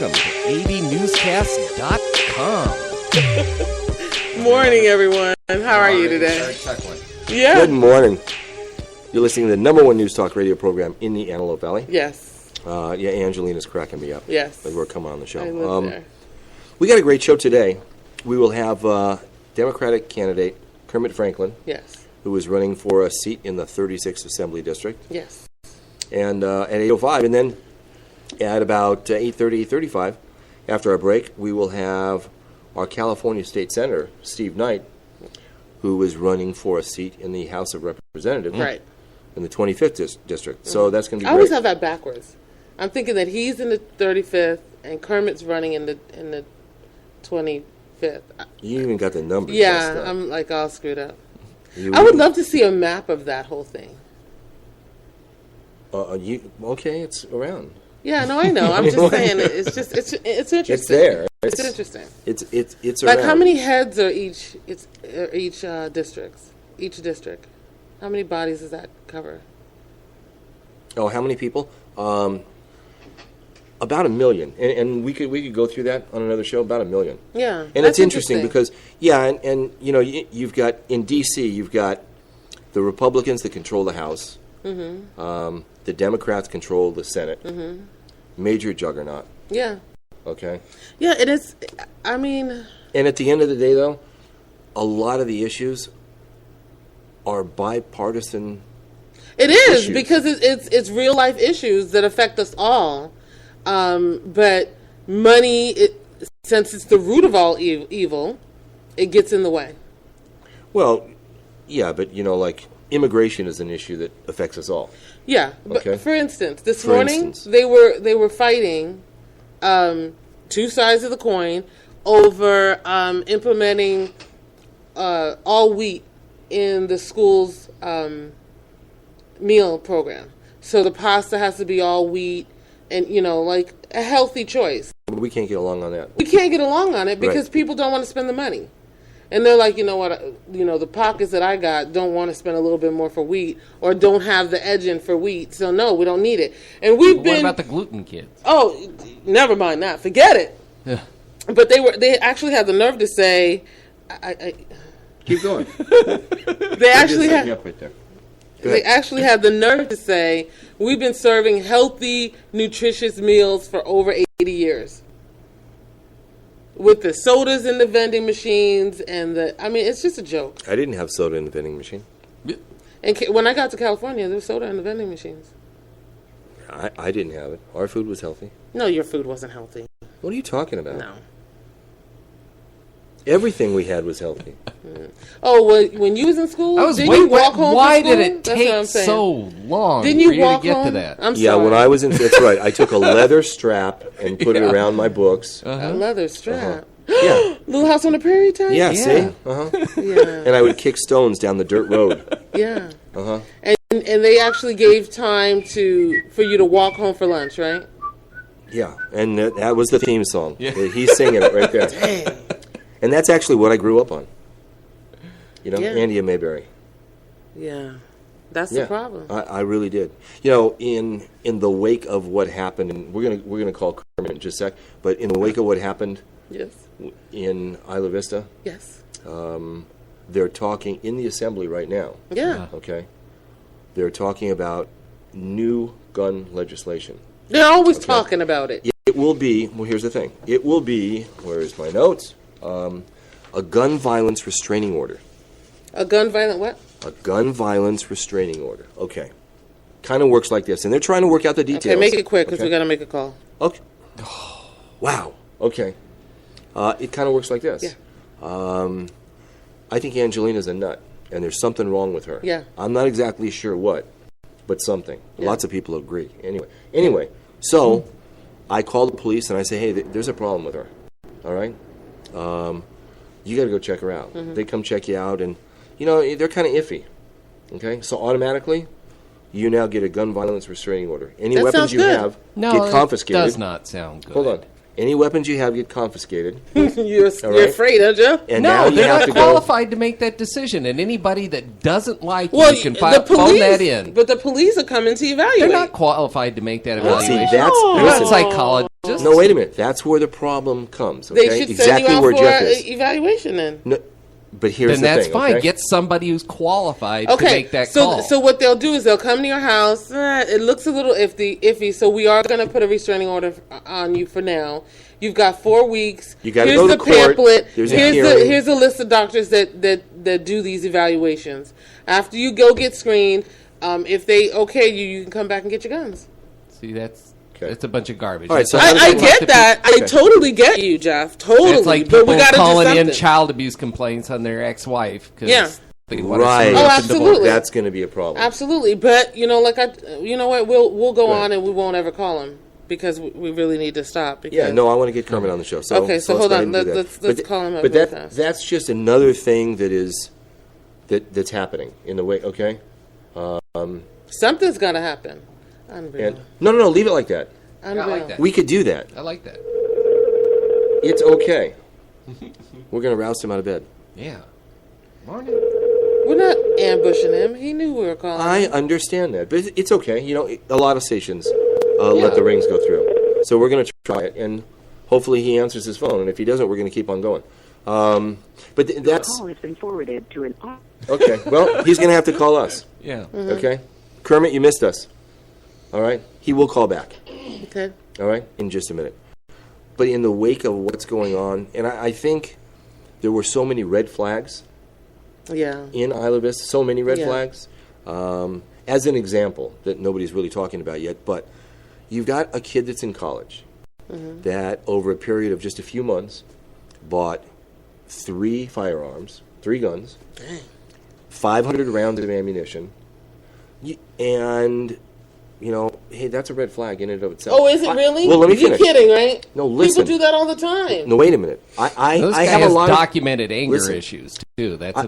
welcome to AVNewsCast.com. Morning, everyone. How are you today? Yeah. Good morning. You're listening to the number one news talk radio program in the Antelope Valley. Yes. Yeah, Angelina's cracking me up. Yes. But we're coming on the show. I live there. We got a great show today. We will have Democratic candidate Kermit Franklin, Yes. who is running for a seat in the 36th Assembly District. Yes. And at 8:05, and then at about 8:30, 8:35, after our break, we will have our California State Senator, Steve Knight, who is running for a seat in the House of Representatives. Right. In the 25th district. So that's going to be I great. always have that backwards. I'm thinking that he's in the 35th and Kermit's running in the 25th. You even got the numbers. Yeah, I'm like all screwed up. You I would love to see a map of that whole thing. Okay, it's around. Yeah, no, I know. I'm just saying it's interesting. It's there. It's interesting. It's Like around. how many heads are each districts? Each district. How many bodies does that cover? Oh, how many people? About 1 million, and we could go through that on another show. About 1 million. Yeah, and it's interesting because and you know you've got in D.C. you've got the Republicans that control the House. Mm-hmm. The Democrats control the Senate. Mm-hmm. Major juggernaut. Yeah. Okay. Yeah, it is. I mean. And at the end of the day, though, a lot of the issues are bipartisan. It is issues. because it's real life issues that affect us all. But money, since it's the root of all evil, it gets in the way. Well, yeah, but you know, like immigration is an issue that affects us all. Yeah, but okay. For instance, this morning they were fighting two sides of the coin over implementing all wheat in the school's meal program. So the pasta has to be all wheat, and you know, like a healthy choice. We can't get along on that. We can't get along on it because Right. people don't want to spend the money. And they're like, you know what, the pockets that I got don't want to spend a little bit more for wheat or don't have the edging for wheat. So, no, we don't need it. And What about the gluten kids? Oh, never mind that. Forget it. Yeah. But they actually had the nerve to say, Keep going. they actually had... Up right there. They actually had the nerve to say, we've been serving healthy, nutritious meals for over 80 years. With the sodas in the vending machines it's just a joke. I didn't have soda in the vending machine. And when I got to California, there was soda in the vending machines. I didn't have it. Our food was healthy. No, your food wasn't healthy. What are you talking about? No. Everything we had was healthy. Oh, when you was in school, didn't you walk home Why from school? did it That's what I'm take saying. so long Didn't you for you walk to get home? to that? I'm Yeah, sorry. when I was in, that's right. I took a leather strap and put it Yeah. around my books. A leather strap. Yeah. Little House on the Prairie type? Yeah, Yeah. see? Uh-huh. Yeah. And I would kick stones down the dirt road. Yeah. Uh-huh. And they actually gave time for you to walk home for lunch, right? Yeah, and that was the theme song. Yeah. He's singing it right there. Dang. And that's actually what I grew up on. You know, Yeah. Andy and Mayberry. Yeah. That's Yeah, the problem. I really did. You know, in the wake of what happened, and we're gonna call Kermit in just a sec, but in the wake of what happened Yes. in Isla Vista, Yes. they're talking in the assembly right now. Yeah. Okay, they're talking about new gun legislation. They're always talking about it. It will be. Well, here's the thing. It will be. Where's my notes? A gun violence restraining order. A gun violent what? A gun violence restraining order. Okay. Kind of works like this, and they're trying to work out the details. Okay, make it quick because Okay. we got to make a call. Okay. Wow. Okay. It kind of works like this. Yeah. I think Angelina's a nut, and there's something wrong with her. Yeah. I'm not exactly sure what, but something. Yeah. Lots of people agree. Anyway, so I call the police and I say, hey, there's a problem with her. All right? You got to go check her out. Mm-hmm. They come check you out, and, you know, they're kind of iffy. Okay? So automatically, you now get a gun violence restraining order. Any That weapons sounds you good. have No, get confiscated. it does not sound good. Hold on. Any weapons you have get confiscated. You're right. afraid, aren't you? And now No, you they're have not to qualified to make that decision, and anybody that doesn't like Well, you can the phone police, that in. but the police are coming to evaluate. They're not qualified to make that Well, see, evaluation. that's No. They're not listen, psychologists. just No, wait a minute. That's where the problem comes. Okay? They should exactly send you out where for Jeff an is. evaluation then. No, but here's then the that's thing. fine. Okay? Get somebody who's qualified Okay, to make that so call. so what they'll do is they'll come to your house. It looks a little iffy, so we are going to put a restraining order on you for now. You've got 4 weeks. You got to Here's go to the court. pamphlet. There's a hearing. Here's a list of doctors that do these evaluations. After you go get screened, if they okay you can come back and get your guns. See, that's Okay. a bunch of garbage. All right, so I get that. I totally get you, Jeff. Totally. It's like but people we got to do calling something. in child abuse complaints on their ex-wife because Yeah. they want Right. to Oh, up and absolutely. divorce. That's going to be a problem. Absolutely, but you know what? We'll go Right. on and we won't ever call him because we really need to stop. Because Yeah, no, I want to get Kermit on the show. So, Okay, so let's hold go on. ahead and do that. Let's call him up But real fast. that's just another thing that's happening in the way. Okay, something's got to happen. Unreal. and no, leave it like that. Unreal. I like that. We could do that. I like that. It's okay. We're going to roust him out of bed. Yeah. Morning. We're not ambushing him. He knew we were calling. I understand that, but it's okay. You know, a lot of stations let the rings go through. So we're going to try it, and hopefully he answers his phone. And if he doesn't, we're going to keep on going. That's Call has been forwarded to an. okay. Well, he's going to have to call us. Yeah. Mm-hmm. Okay, Kermit, you missed us. All right, he will call back. Okay. All right, in just a minute. But in the wake of what's going on, and I think there were so many red flags Yeah. in Isla Vista, so many red Yeah. flags. As an example that nobody's really talking about yet, but you've got a kid that's in college that over a period of just a few months bought 3 firearms, 3 guns, 500 rounds of ammunition, and, you know, hey, that's a red flag in and of itself. Oh, is it really? Well, let me You're finish. kidding, right? No, listen. People do that all the time. No, wait a minute. Those I guys have a lot documented anger Listen. issues too. That is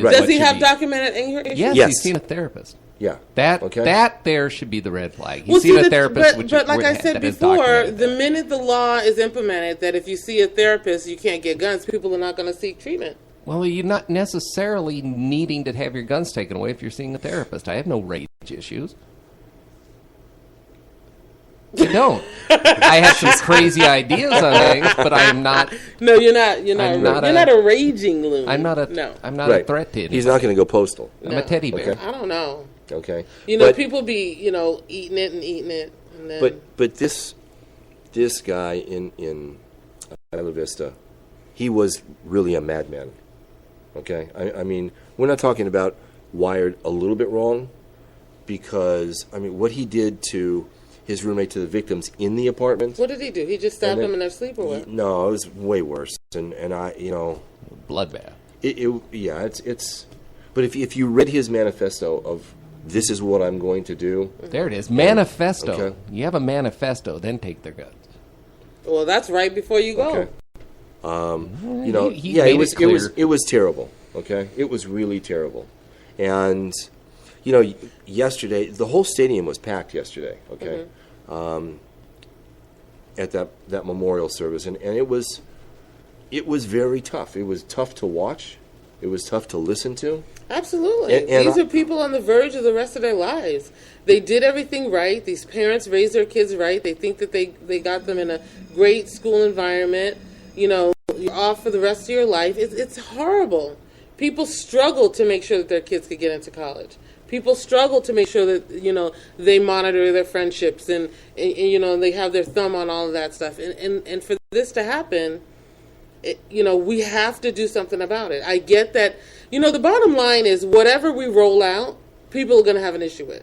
Right. Does what he should have be- documented anger issues? Yes, Yes. he's seen a therapist. Yeah. That Okay. that there should be the red flag. He's Well, seen see, a therapist, but like I said that has before, documented the that. minute the law is implemented that if you see a therapist, you can't get guns, people are not going to seek treatment. Well, you're not necessarily needing to have your guns taken away if you're seeing a therapist. I have no rage issues. I don't. I have some crazy ideas on things, but I am not. No, you're not. You're not. I'm You're not not, a- a raging loon. I'm not a. No. I'm not Right. a threat to anybody. He's not going to go postal. I'm a teddy bear. Okay. I don't know. Okay. You know, But- people be eating it, and then. But this guy in Isla Vista, he was really a madman. Okay, I mean, we're not talking about wired a little bit wrong, because I mean what he did to his roommate, to the victims in the apartment. What did he do? He just stabbed And then- them in their sleep, or what? No, it was way worse. And I Bloodbath. it's. But if you read his manifesto of this is what I'm going to do. There it is. Manifesto. Okay. You have a manifesto, then take their guns. Well, that's right before you go. Okay. He Yeah, made it was it clear. it was terrible. Okay, it was really terrible, and yesterday the whole stadium was packed. Yesterday, okay, at that memorial service, and it was very tough. It was tough to watch. It was tough to listen to. Absolutely. And These are people on the verge of the rest of their lives. They did everything right. These parents raised their kids right. They think that they got them in a great school environment. You're off for the rest of your life. It's horrible. People struggle to make sure that their kids could get into college. People struggle to make sure that, they monitor their friendships and they have their thumb on all of that stuff. And for this to happen, we have to do something about it. I get that, the bottom line is whatever we roll out, people are going to have an issue with.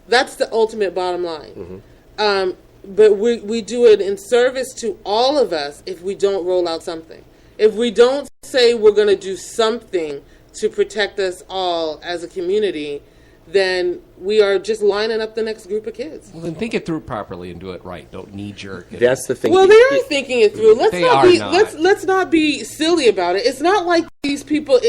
That's the ultimate bottom line. But we do it in service to all of us if we don't roll out something. If we don't say we're going to do something to protect us all as a community, then we are just lining up the next group of kids. Well, then think it through properly and do it right. Don't knee-jerk it. That's the thing. Well, they are thinking it through. They are not. Let's not be silly about it. It's not like these people,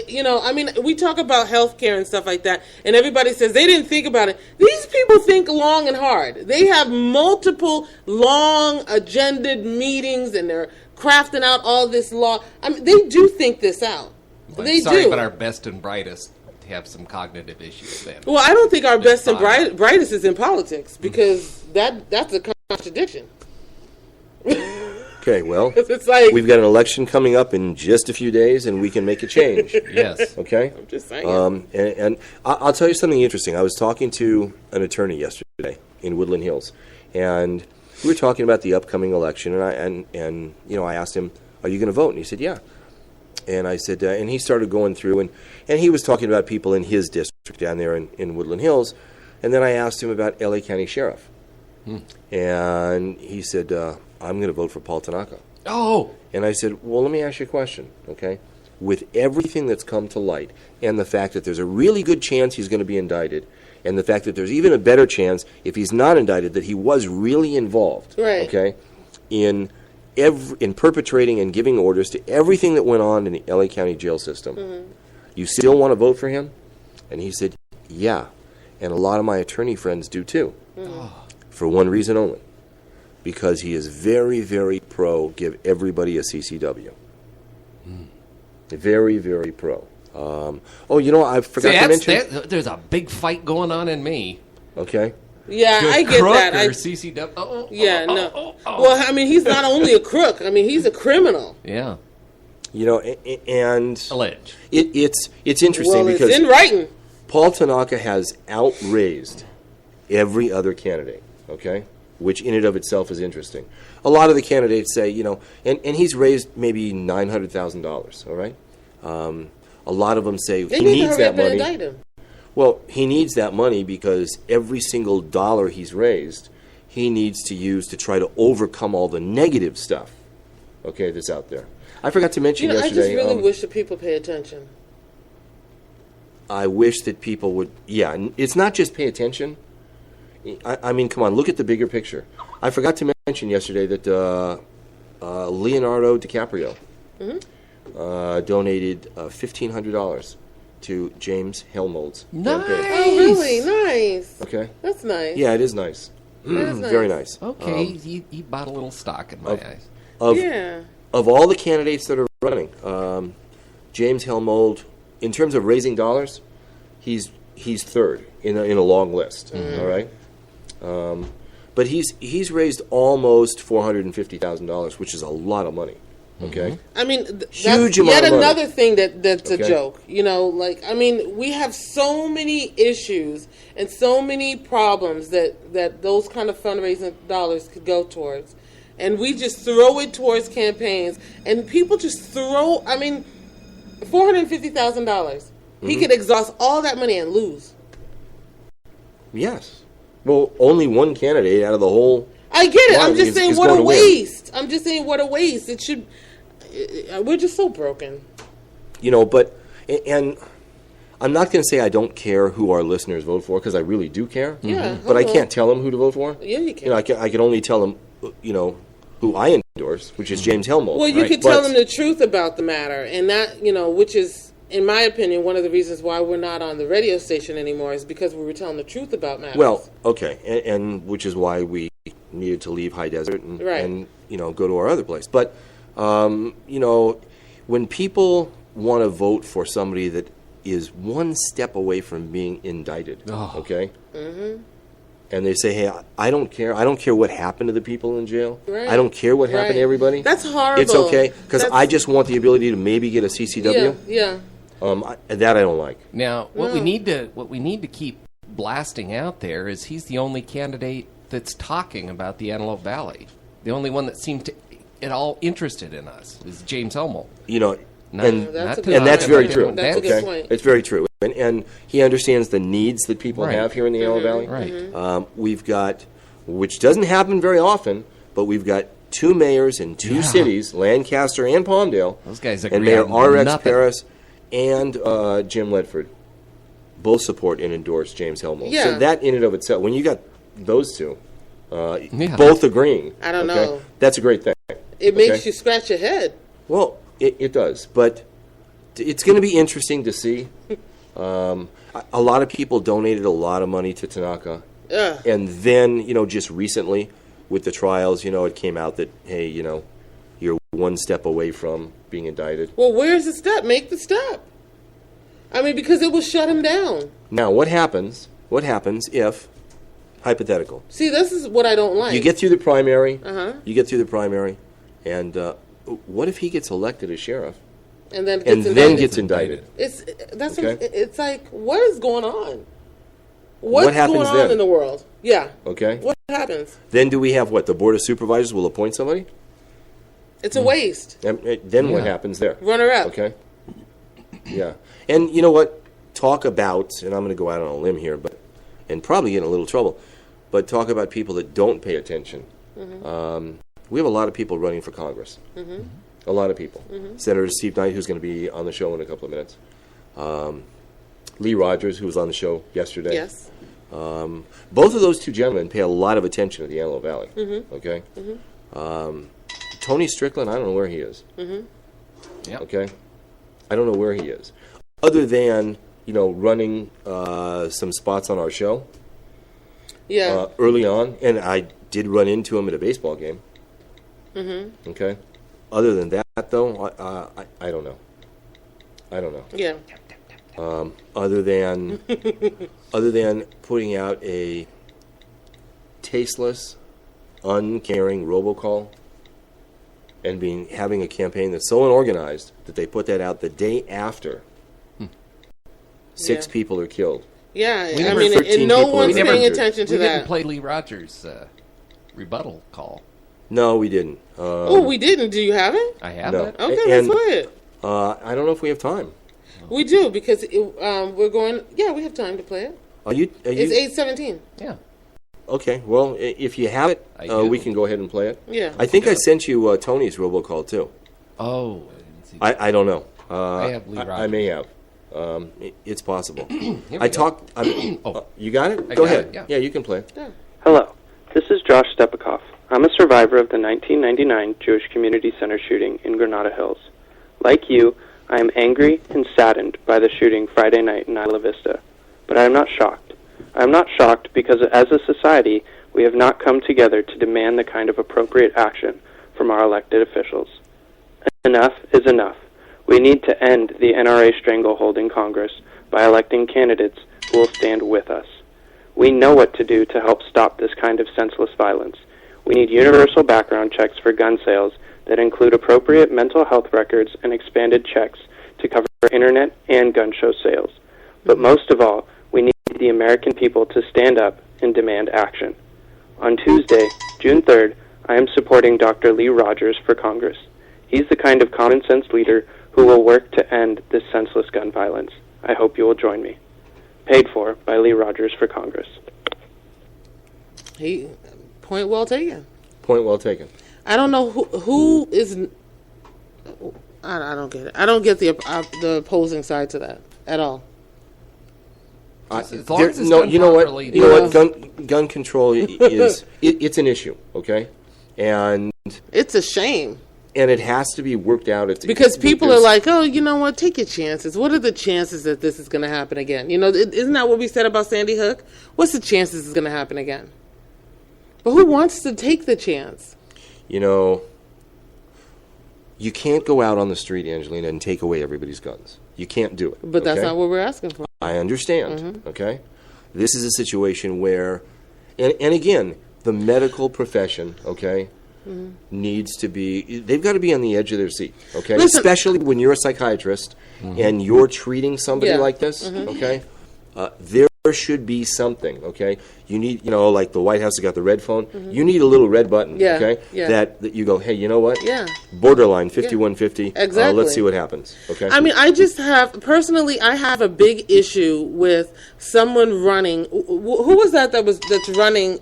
we talk about healthcare and stuff like that, and everybody says they didn't think about it. These people think long and hard. They have multiple long agended meetings, and they're crafting out all this law. I mean, they do think this out. They Sorry, do. but our best and brightest have some cognitive issues then. Well, I don't think our best and fine. brightest is in politics, because that's a contradiction. Okay, well, It's like, we've got an election coming up in just a few days, and we can make a change. Yes. Okay? I'm just saying. And I'll tell you something interesting. I was talking to an attorney yesterday in Woodland Hills, and we were talking about the upcoming election, and I asked him, "Are you going to vote?" And he said, "Yeah." And I said, and he started going through, and he was talking about people in his district down there in Woodland Hills, and then I asked him about L.A. County Sheriff, and he said, "I'm going to vote for Paul Tanaka." Oh, And I said, well, let me ask you a question, okay? With everything that's come to light, and the fact that there's a really good chance he's going to be indicted, and the fact that there's even a better chance, if he's not indicted, that he was really involved, Right. okay, in perpetrating and giving orders to everything that went on in the L.A. County jail system, you still want to vote for him? And he said, yeah, and a lot of my attorney friends do too, for one reason only. Because he is very, very pro give everybody a CCW. Very, very pro. I forgot to mention... there's a big fight going on in me. Okay. yeah, Good I get crook that. or CCW. No. Well, I mean, he's not only a crook. I mean, he's a criminal. Yeah. And Alleged. it's interesting Well, because it's in writing. Paul Tanaka has outraised every other candidate, okay? Which in and of itself is interesting. A lot of the candidates say, and he's raised maybe $900,000, all right? A lot of them say They he need to needs hurry that up and money. indict him. Well, he needs that money because every single dollar he's raised, he needs to use to try to overcome all the negative stuff, okay, that's out there. I forgot to mention I yesterday. just really wish that people pay attention. I wish that people would, it's not just pay attention. I mean, come on, look at the bigger picture. I forgot to mention yesterday that Leonardo DiCaprio donated $1,500 to James Helmold's Nice. campaign. Oh, really? Nice. Okay. That's nice. Yeah, it is nice. is nice. Very nice. Okay, he bought a little stock in my eyes. Of all the candidates that are running, James Helmold, in terms of raising dollars, he's third in a long list. All right. But he's raised almost $450,000, which is a lot of money. Okay, I mean, huge that's amount yet of money. another thing that's Okay. a joke. I mean, we have so many issues and so many problems that those kind of fundraising dollars could go towards, and we just throw it towards campaigns, and people just throw. I mean, $450,000. He could exhaust all that money and lose. Yes. Well, only one candidate out of the whole. I get it. I'm line just is saying, what going a to win. waste. I'm just saying, what a waste. It should. We're just so broken. But and I'm not going to say I don't care who our listeners vote for because I really do care. Yeah, But I hold on. can't tell them who to vote for. Yeah, you can. I can only tell them, who I endorse, which is James Helmold. Well, you Right. could tell But- them the truth about the matter, and that, which is, in my opinion, one of the reasons why we're not on the radio station anymore is because we were telling the truth about matters. Well, okay, and which is why we needed to leave High Desert and, Right. and go to our other place. But when people want to vote for somebody that is one step away from being indicted, okay, and they say, "Hey, I don't care. I don't care what happened to the people in jail. Right. I don't care what happened to Right. everybody. That's horrible. It's okay because That's- I just want the ability to maybe get a CCW. Yeah. That I don't like. Now, what No. we need to keep blasting out there is he's the only candidate that's talking about the Antelope Valley. The only one that seemed to at all interested in us is James Helmold. And That's a to- good and that's point. very true. That's a good okay? point. It's very true. And he understands the needs that people Right. have here in the Antelope Valley. Right. We've got, which doesn't happen very often, but we've got two mayors in two cities, Lancaster and Palmdale. Those guys and agree Mayor on R.X. nothing. Paris and Jim Ledford both support and endorse James Helmold. Yeah. So that in and of itself, when you got those two Yeah. both agreeing, I don't know. that's a great thing. It makes Okay? you scratch your head. Well, it does, but it's going to be interesting to see. A lot of people donated a lot of money to Tanaka, Ugh. and then just recently with the trials, it came out that hey, you're one step away from being indicted. Well, where's the step? Make the step. I mean, because it will shut him down. Now, what happens? What happens if, hypothetical, See, this is what I don't like. you get through the primary, Uh-huh. you get through the primary, And what if he gets elected as sheriff And then gets indicted? It's like, what is going on? What's What happens going on then? in the world? Yeah. Okay. What happens? Then do we have what? The Board of Supervisors will appoint somebody? It's a waste. And then what happens there? Runner up. Okay. Yeah. And you know what? Talk about, and I'm going to go out on a limb here, and probably get in a little trouble, but talk about people that don't pay attention. We have a lot of people running for Congress. A lot of people. Senator Steve Knight, who's going to be on the show in a couple of minutes. Lee Rogers, who was on the show yesterday. Yes. Both of those two gentlemen pay a lot of attention to the Antelope Valley. Okay. Tony Strickland, I don't know where he is. Yep. Okay. I don't know where he is, other than running some spots on our show. Yeah. Early on, and I did run into him at a baseball game. Okay. Other than that, though, I don't know. I don't know. Yeah. Other than putting out a tasteless, uncaring robocall, and having a campaign that's so unorganized that they put that out the day after 6 people are killed. Yeah, I mean, 13 and no people one's were paying injured. attention to We that. didn't play Lee Rogers' rebuttal call. No, we didn't. We didn't. Do you have it? I have No. it. Okay, And- let's play it. I don't know if we have time. We do, because we're going... Yeah, we have time to play it. Are you? It's 8:17. Yeah. Okay. Well, if you have it, I do. we can go ahead and play it. Yeah. I think I sent you Tony's robocall too. Oh, I didn't see that. I don't know. I have Lee I Rogers. may have. It's possible. Here we I go. talked. You got it? I Go got ahead. it, yeah. You can play. Yeah. Hello, this is Josh Stepikoff. I'm a survivor of the 1999 Jewish Community Center shooting in Granada Hills. Like you, I am angry and saddened by the shooting Friday night in Isla Vista. But I am not shocked. I am not shocked because as a society, we have not come together to demand the kind of appropriate action from our elected officials. Enough is enough. We need to end the NRA stranglehold in Congress by electing candidates who will stand with us. We know what to do to help stop this kind of senseless violence. We need universal background checks for gun sales that include appropriate mental health records and expanded checks to cover internet and gun show sales. But most of all, we need the American people to stand up and demand action. On Tuesday, June 3rd, I am supporting Dr. Lee Rogers for Congress. He's the kind of common-sense leader who will work to end this senseless gun violence. I hope you will join me. Paid for by Lee Rogers for Congress. Point well taken. Point well taken. I don't know who is... I don't get it. I don't get the opposing side to that at all. As long as it's done you know what? properly, You know what? Gun control is it's an issue, okay, and It's a shame. it has to be worked out. Because people are like, oh, you know what? Take your chances. What are the chances that this is going to happen again? You know, isn't that what we said about Sandy Hook? What's the chances it's going to happen again? But who wants to take the chance? you know, you can't go out on the street, Angelina, and take away everybody's guns. You can't do it. But that's okay? not what we're asking for. I understand, okay? This is a situation where, and again, the medical profession, okay, needs to be, they've got to be on the edge of their seat, okay? Listen, especially when you're a psychiatrist and you're treating somebody Yeah. like this, okay? There should be something, okay? You need, you know, like the White House has got the red phone. You need a little red button, Yeah, okay? yeah. That you go, hey, you know what? Yeah. Borderline 5150. Exactly. Let's see what happens, okay? I mean, I just have, personally, I have a big issue with someone running. Who was that's running,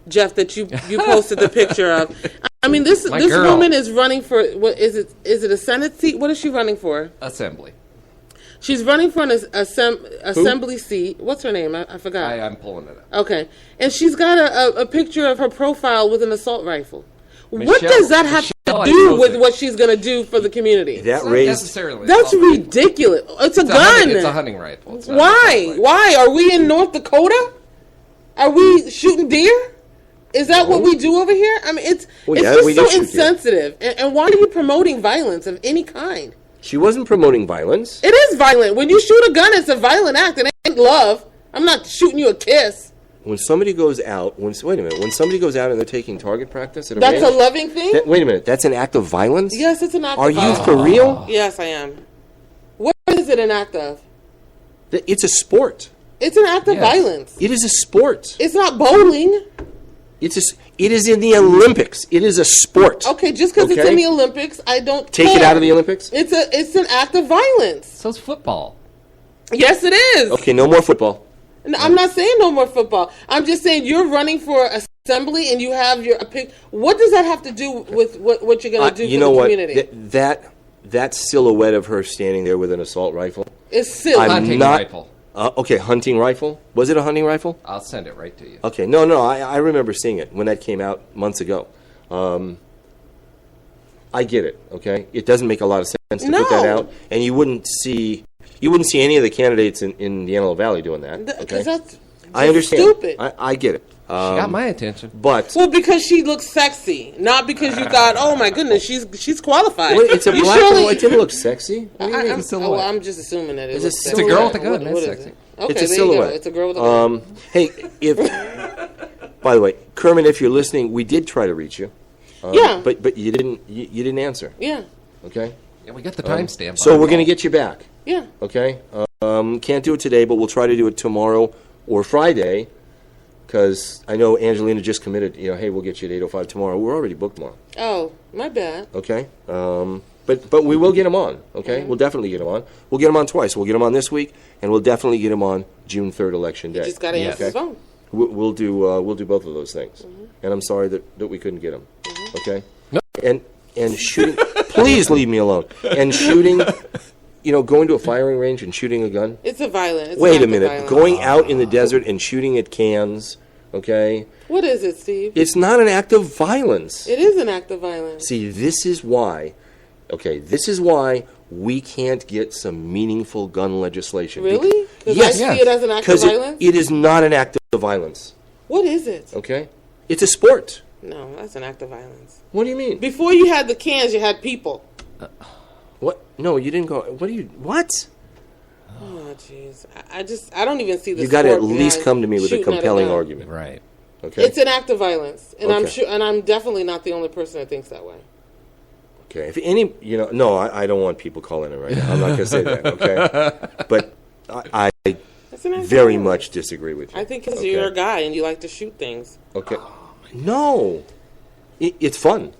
Jeff, that you posted the picture of? I mean, this girl. woman is running for, what is it? Is it a Senate seat? What is she running for? Assembly. She's running for an assembly seat. What's her name? I forgot. I'm pulling it up. Okay. And she's got a picture of her profile with an assault rifle. What Michelle- does that have Michelle, I to do knows with it. what she's going to do for the community? that It's not raised... necessarily. That's assault rifle. ridiculous. It's a It's gun. It's a hunting rifle. It's not an Why? assault rifle. Why? Are we in North Dakota? Are we shooting deer? Is that what we do over here? I mean, it's Well, it's yeah, we just do so shoot deer. insensitive. And why are you promoting violence of any kind? She wasn't promoting violence. It is violent. When you shoot a gun, it's a violent act. It ain't love. I'm not shooting you a kiss. when somebody goes out, when somebody goes out and they're taking target practice at a That's range, a loving thing? wait a minute, that's an act of violence? Yes, it's an act Are of you violence. for real? Yes, I am. What is it an act of? It's a sport. It's an act of violence. It is a sport. It's not bowling. It is in the Olympics. It is a sport. Okay, just because it's in the Olympics, I don't Take care. it out of the Olympics? It's an act of violence. So's football. Yes, it is. Okay, no more football. No, I'm not saying no more football. I'm just saying you're running for assembly and you have your opinion. What does that have to do with what you're going to do for the community? That silhouette of her standing there with an assault rifle. It's silly. Hunting rifle. Okay, hunting rifle. Was it a hunting rifle? I'll send it right to you. Okay, no, I remember seeing it when that came out months ago. I get it. Okay, it doesn't make a lot of sense to put that out, and you wouldn't see any of the candidates in the Antelope Valley doing that. Okay, that's I understand. Stupid. I get it. She got my attention. But well, because she looks sexy, not because you thought, oh my goodness, she's qualified. well, it's a You black surely- girl. It didn't look sexy. What do you mean? I'm just assuming that It's looks a sexy. It's a girl with a gun. What That's is sexy. it? Okay, It's a there you go. silhouette. It's a girl with a gun. Hey, by the way, Kermit, if you're listening, we did try to reach you. Yeah. But you didn't answer. Yeah. Okay. Yeah, we got the timestamp. So we're going to get you back. Yeah. Okay. Can't do it today, but we'll try to do it tomorrow or Friday. Because I know Angelina just committed. Hey, we'll get you at 8:05 tomorrow. We're already booked tomorrow. Oh, my bad. Okay. But we will get him on. Okay. Mm-hmm. We'll definitely get him on. We'll get him on twice. We'll get him on this week, and we'll definitely get him on June 3rd, election day. You just got to answer the phone. We'll do both of those things. Mm-hmm. And I'm sorry that we couldn't get him. Okay. And shooting. Please leave me alone. And shooting. Going to a firing range and shooting a gun. It's a violent. Wait a minute. Going out in the desert and shooting at cans. Okay. What is it, Steve? It's not an act of violence. It is an act of violence. See, this is why. Okay, this is why we can't get some meaningful gun legislation. Really? Because Yes. I see it as an act of violence? It is not an act of violence. What is it? Okay? It's a sport. No, that's an act of violence. What do you mean? Before you had the cans, you had people. What? No, you didn't go. What? Oh, jeez. I don't even see the You got to at sport least behind come to me with a shooting at compelling gun. argument. Right. Okay? It's an act of violence, and I'm Okay. sure, and I'm definitely not the only person that thinks that way. Okay. If any, no, I don't want people calling in right now. I'm not going to say that, okay? But I That's an act of very violence. much disagree with you. I think because Okay. you're a guy and you like to shoot things. Okay. No. It's fun.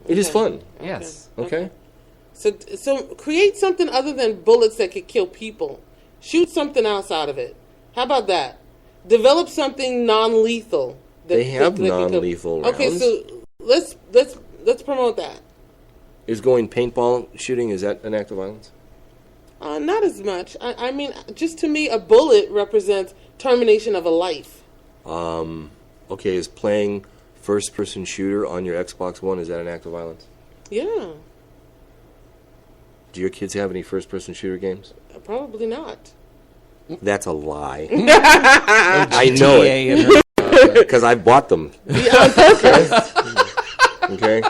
It is fun. Yes. Okay? So create something other than bullets that could kill people. Shoot something else out of it. How about that? Develop something non-lethal. They have non-lethal rounds. Okay, so let's promote that. Is going paintball shooting, is that an act of violence? Not as much. I mean, just to me, a bullet represents termination of a life. Okay, is playing first-person shooter on your Xbox One, is that an act of violence? Yeah, Do your kids have any first-person shooter games? probably not. That's a lie. I know it. Because I bought them. Okay?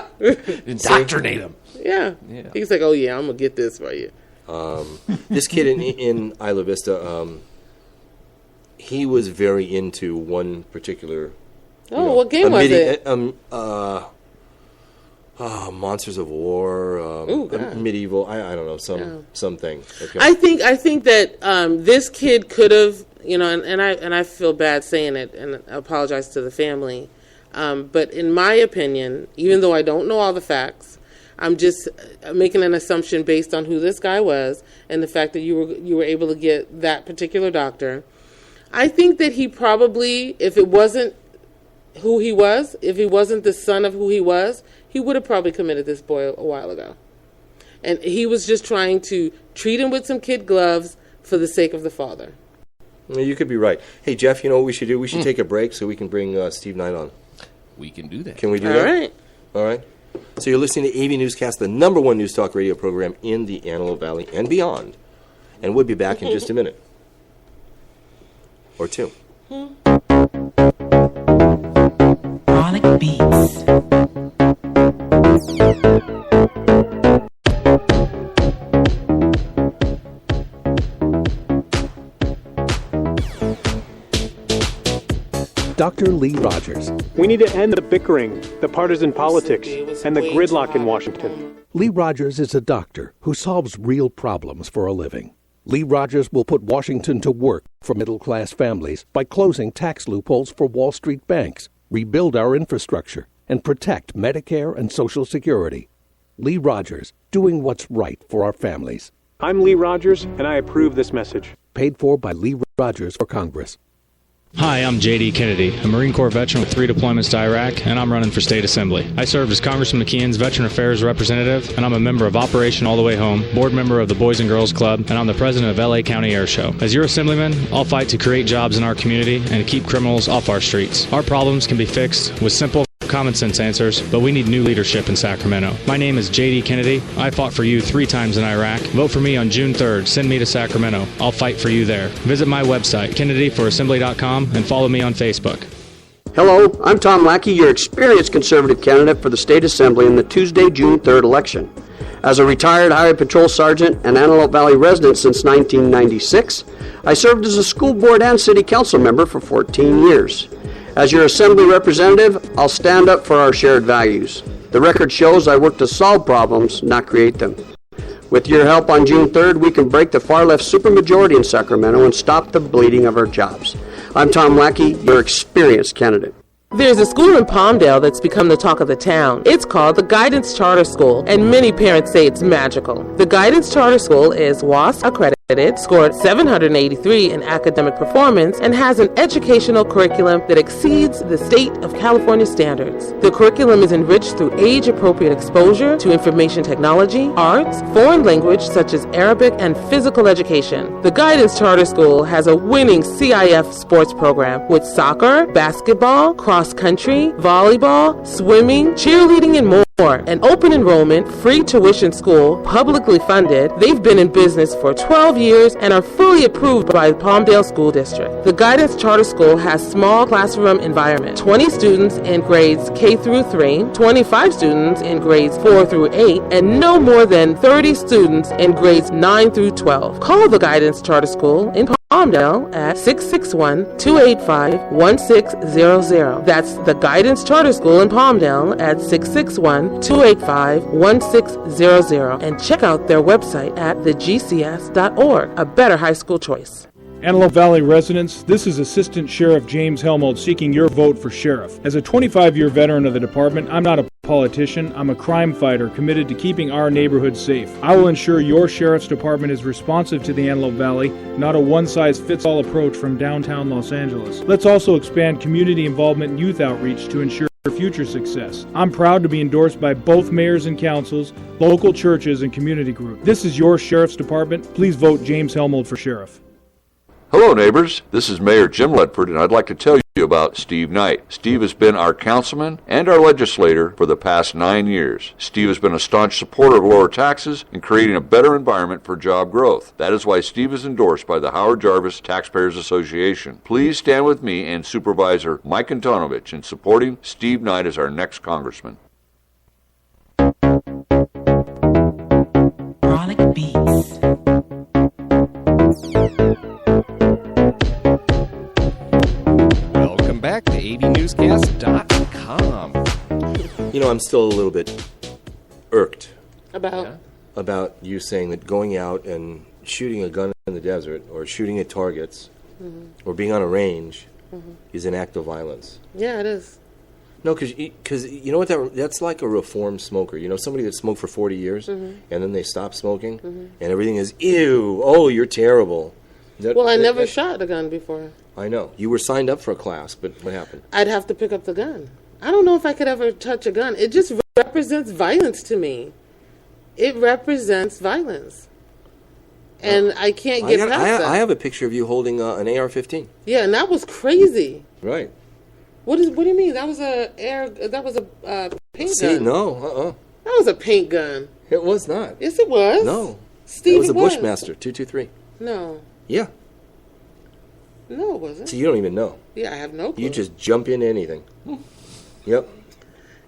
Indoctrinate them. Yeah. He's like, oh yeah, I'm gonna get this for you. This kid in Isla Vista, he was very into one particular. What game was it? Monsters of War, medieval. I don't know, something. Okay. I think that this kid could have, and I feel bad saying it, and I apologize to the family. But in my opinion, even though I don't know all the facts, I'm just making an assumption based on who this guy was and the fact that you were able to get that particular doctor. I think that he probably, if it wasn't who he was, if he wasn't the son of who he was, he would have probably committed this boy a while ago. And he was just trying to treat him with some kid gloves for the sake of the father. You could be right. Hey, Jeff, you know what we should do? We should take a break so we can bring Steve Knight on. We can do that. Can we do All that? right. All right. So you're listening to AV Newscast, the #1 news talk radio program in the Antelope Valley and beyond. And we'll be back in just a minute. Or two. Chronic Beats. Dr. Lee Rogers. We need to end the bickering, the partisan politics, and the gridlock in Washington. Lee Rogers is a doctor who solves real problems for a living. Lee Rogers will put Washington to work for middle-class families by closing tax loopholes for Wall Street banks, rebuild our infrastructure, and protect Medicare and Social Security. Lee Rogers, doing what's right for our families. I'm Lee Rogers, and I approve this message. Paid for by Lee Rogers for Congress. Hi, I'm J.D. Kennedy, a Marine Corps veteran with 3 deployments to Iraq, and I'm running for State Assembly. I served as Congressman McKeon's Veteran Affairs Representative, and I'm a member of Operation All the Way Home, board member of the Boys and Girls Club, and I'm the president of LA County Air Show. As your Assemblyman, I'll fight to create jobs in our community and to keep criminals off our streets. Our problems can be fixed with simple, common sense answers, but we need new leadership in Sacramento. My name is J.D. Kennedy. I fought for you 3 times in Iraq. Vote for me on June 3rd. Send me to Sacramento. I'll fight for you there. Visit my website, kennedyforassembly.com, and follow me on Facebook. Hello, I'm Tom Lackey, your experienced conservative candidate for the State Assembly in the Tuesday, June 3rd election. As a retired Highway Patrol Sergeant and Antelope Valley resident since 1996, I served as a school board and city council member for 14 years. As your Assembly representative, I'll stand up for our shared values. The record shows I work to solve problems, not create them. With your help on June 3rd, we can break the far-left supermajority in Sacramento and stop the bleeding of our jobs. I'm Tom Lackey, your experienced candidate. There's a school in Palmdale that's become the talk of the town. It's called the Guidance Charter School, and many parents say it's magical. The Guidance Charter School is WASP accredited, scored 783 in academic performance, and has an educational curriculum that exceeds the state of California standards. The curriculum is enriched through age-appropriate exposure to information technology, arts, foreign language such as Arabic, and physical education. The Guidance Charter School has a winning CIF sports program with soccer, basketball, cross-country, volleyball, swimming, cheerleading, and more. An open enrollment, free tuition school, publicly funded. They've been in business for 12 years and are fully approved by the Palmdale School District. The Guidance Charter School has small classroom environment, 20 students in grades K through 3, 25 students in grades 4 through 8, and no more than 30 students in grades 9 through 12. Call the Guidance Charter School in Palmdale at 661-285-1600. That's the Guidance Charter School in Palmdale at 661-285-1600. And check out their website at thegcs.org. A better high school choice. Antelope Valley residents, this is Assistant Sheriff James Helmold seeking your vote for sheriff. As a 25-year veteran of the department, I'm not a politician. I'm a crime fighter committed to keeping our neighborhood safe. I will ensure your sheriff's department is responsive to the Antelope Valley, not a one-size-fits-all approach from downtown Los Angeles. Let's also expand community involvement and youth outreach to ensure future success. I'm proud to be endorsed by both mayors and councils, local churches, and community groups. This is your sheriff's department. Please vote James Helmold for sheriff. Hello, neighbors. This is Mayor Jim Ledford, and I'd like to tell you about Steve Knight. Steve has been our councilman and our legislator for the past 9 years. Steve has been a staunch supporter of lower taxes and creating a better environment for job growth. That is why Steve is endorsed by the Howard Jarvis Taxpayers Association. Please stand with me and Supervisor Mike Antonovich in supporting Steve Knight as our next congressman. Frolic Beats. Welcome back to AVNewsCast.com. You know, I'm still a little bit irked About you saying that going out and shooting a gun in the desert or shooting at targets or being on a range is an act of violence. Yeah, it is. No, because you know what, that's like a reformed smoker. You know, somebody that smoked for 40 years and then they stop smoking and everything is, ew, oh, you're terrible. I never shot a gun before. I know. You were signed up for a class, but what happened? I'd have to pick up the gun. I don't know if I could ever touch a gun. It just represents violence to me. It represents violence. And I can't get past that. I have a picture of you holding an AR-15. Yeah, and that was crazy. Right. What do you mean? That was a paint gun. No, That was a paint gun. It was not. Yes, it was. No. Steve, it was a Bushmaster 223. No. Yeah. No, it wasn't. So you don't even know. Yeah, I have no clue. You just jump into anything. Yep.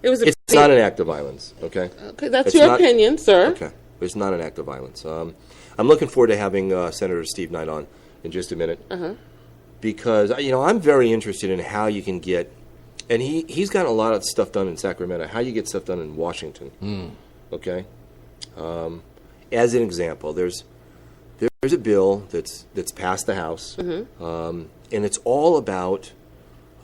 It's not an act of violence, okay? Okay, that's your opinion, sir. Okay. It's not an act of violence. I'm looking forward to having Senator Steve Knight on in just a minute. because I'm very interested in how you can get, and he's got a lot of stuff done in Sacramento. How you get stuff done in Washington? Okay. As an example, there's a bill that's passed the House, and it's all about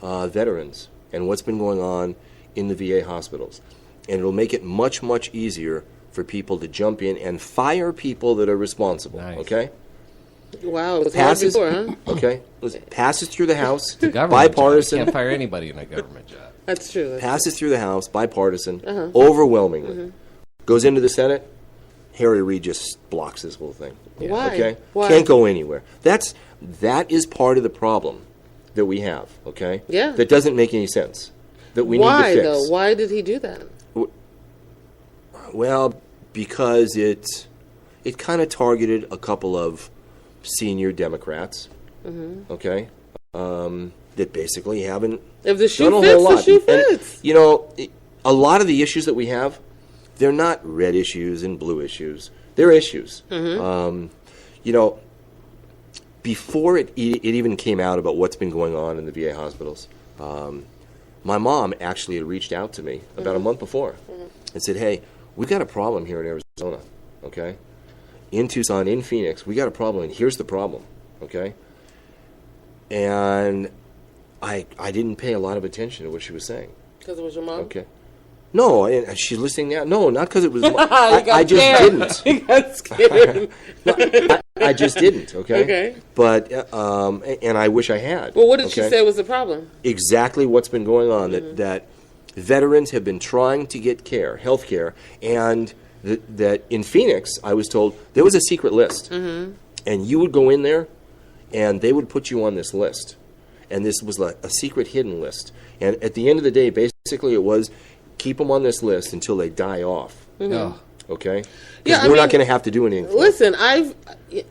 veterans and what's been going on in the VA hospitals, and it'll make it much, much easier for people to jump in and fire people that are responsible. Nice. Okay. Wow, it was passes, hard before, huh? Okay. Passes through the House, bipartisan. Bipartisan. You can't fire anybody in a government job. That's true. Passes through the House, bipartisan, overwhelmingly. Goes into the Senate, Harry Reid just blocks this whole thing. Yeah. Why? Okay? Why? Can't go anywhere. That is part of the problem that we have, okay? Yeah. That doesn't make any sense. That we need to fix. Why, though? Why did he do that? Well, because it kind of targeted a couple of senior Democrats, okay, that basically haven't if the shoe done a fits, whole lot. The shoe fits. And, a lot of the issues that we have, they're not red issues and blue issues. They're issues. Before it even came out about what's been going on in the VA hospitals, my mom actually had reached out to me about a month before and said, hey, we've got a problem here in Arizona, okay? In Tucson, in Phoenix, we got a problem, and here's the problem, okay? And I didn't pay a lot of attention to what she was saying. Because it was your mom? Okay. No, she's listening now. No, not because it was. I just didn't. You got scared. I just didn't. Okay. Okay. But and I wish I had. Well, what did she say was the problem? Exactly what's been going on. That veterans have been trying to get health care, and that in Phoenix, I was told there was a secret list, and you would go in there, and they would put you on this list, and this was like a secret hidden list, and at the end of the day, basically, it was. Keep them on this list until they die off. Okay? Because we're not going to have to do anything. Listen, I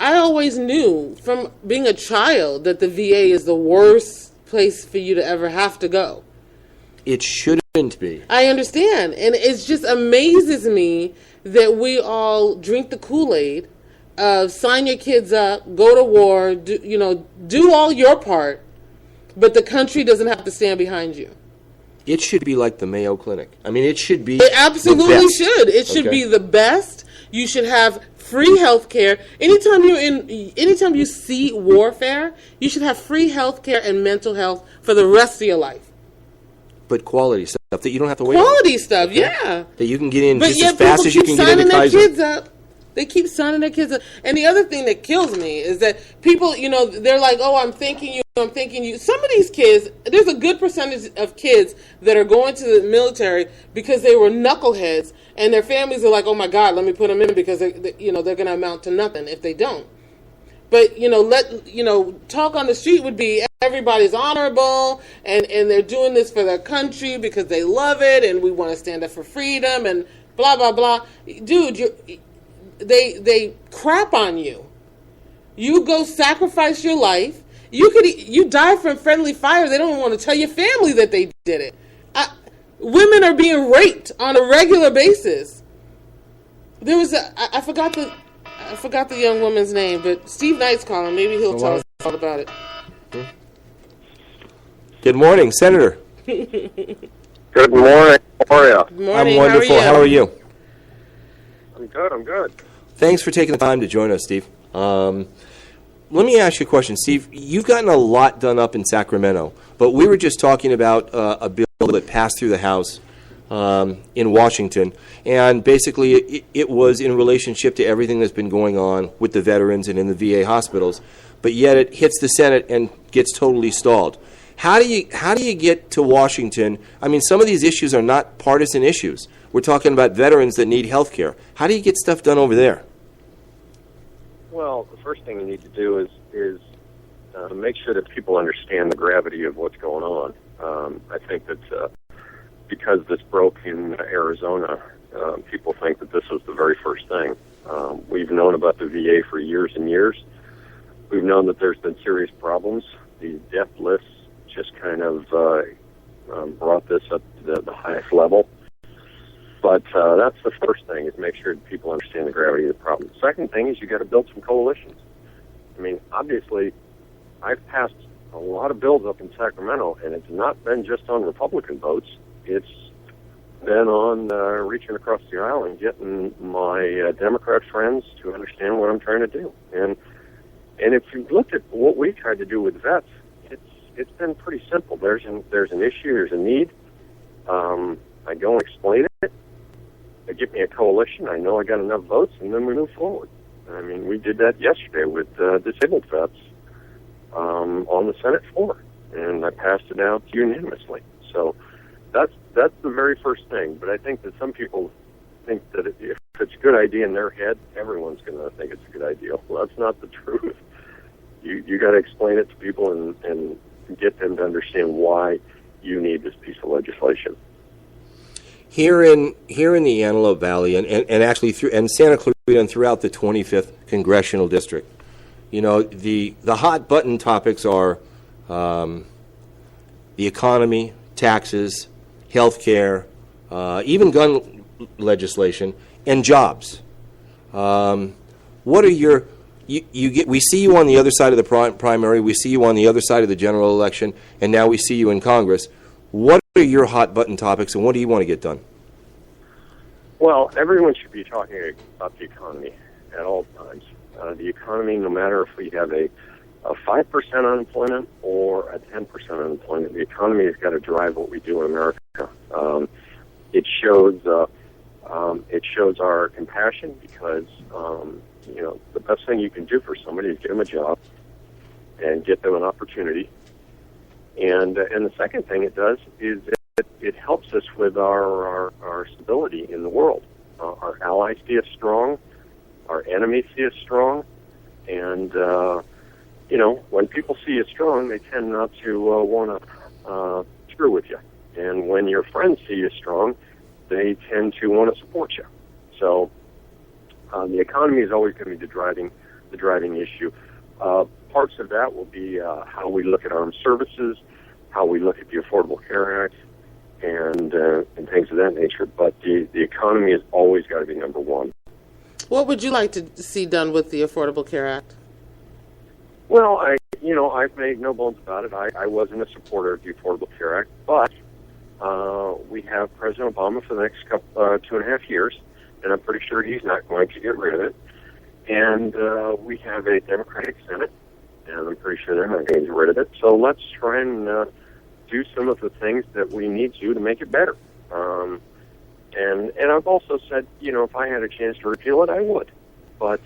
always knew from being a child that the VA is the worst place for you to ever have to go. It shouldn't be. I understand. And it just amazes me that we all drink the Kool-Aid of sign your kids up, go to war, do all your part, but the country doesn't have to stand behind you. It should be like the Mayo Clinic. I mean, it should be. It absolutely should. It should be the best. You should have free health care. Anytime you see warfare, you should have free health care and mental health for the rest of your life. But quality stuff that you don't have to wait. Quality stuff, yeah. That you can get in just as fast as you can get into Kaiser. Kids up. They keep signing their kids up. And the other thing that kills me is that people, they're like, oh, I'm thanking you. Some of these kids, there's a good percentage of kids that are going to the military because they were knuckleheads, and their families are like, oh, my God, let me put them in because, they're going to amount to nothing if they don't. But, talk on the street would be everybody's honorable, and they're doing this for their country because they love it, and we want to stand up for freedom, and blah, blah, blah. Dude, they crap on you. You go sacrifice your life. You die from friendly fire. They don't want to tell your family that they did it. Women are being raped on a regular basis. There was I forgot the young woman's name, but Steve Knight's calling. Maybe he'll tell us all about it. Good morning, Senator. Good morning. How are you? Good morning. I'm wonderful. How are you? I'm good. Thanks for taking the time to join us, Steve. Let me ask you a question. Steve, you've gotten a lot done up in Sacramento, but we were just talking about a bill that passed through the House in Washington, and basically it was in relationship to everything that's been going on with the veterans and in the VA hospitals, but yet it hits the Senate and gets totally stalled. How do you get to Washington? I mean, some of these issues are not partisan issues. We're talking about veterans that need health care. How do you get stuff done over there? Well, the first thing you need to do is make sure that people understand the gravity of what's going on. I think that because this broke in Arizona, people think that this was the very first thing. We've known about the VA for years and years. We've known that there's been serious problems. The death lists just kind of brought this up to the highest level. But that's the first thing, is make sure that people understand the gravity of the problem. The second thing is you got to build some coalitions. I mean, obviously, I've passed a lot of bills up in Sacramento, and it's not been just on Republican votes. It's been on reaching across the aisle and getting my Democrat friends to understand what I'm trying to do. And if you look at what we tried to do with vets, it's been pretty simple. There's an issue, there's a need. I go and explain it. They give me a coalition. I know I got enough votes, and then we move forward. I mean, we did that yesterday with disabled vets on the Senate floor, and I passed it out unanimously. So that's the very first thing. But I think that some people think that if it's a good idea in their head, everyone's going to think it's a good idea. Well, that's not the truth. You got to explain it to people and get them to understand why you need this piece of legislation. Here in the Antelope Valley and actually and Santa Clarita and throughout the 25th Congressional District, you know, the hot button topics are the economy, taxes, health care, even gun legislation, and jobs. What are your we see you on the other side of the primary, we see you on the other side of the general election, and now we see you in Congress. What are your hot button topics, and what do you want to get done? Well, everyone should be talking about the economy at all times. The economy, no matter if we have a 5% unemployment or a 10% unemployment, the economy has got to drive what we do in America. It shows our compassion because you know, the best thing you can do for somebody is get them a job and get them an opportunity. And the second thing it does is it helps us with our stability in the world. Our allies see us strong, our enemies see us strong, and you know, when people see you strong, they tend not to want to screw with you. And when your friends see you strong, they tend to want to support you. So the economy is always going to be the driving issue. Parts of that will be how we look at armed services, how we look at the Affordable Care Act, and things of that nature. But the economy has always got to be number one. What would you like to see done with the Affordable Care Act? Well, I've made no bones about it. I wasn't a supporter of the Affordable Care Act, but we have President Obama for the next 2.5 years, and I'm pretty sure he's not going to get rid of it. And we have a Democratic Senate, and I'm pretty sure they're not going to get rid of it. So let's try and do some of the things that we need to make it better. And I've also said, you know, if I had a chance to repeal it, I would. But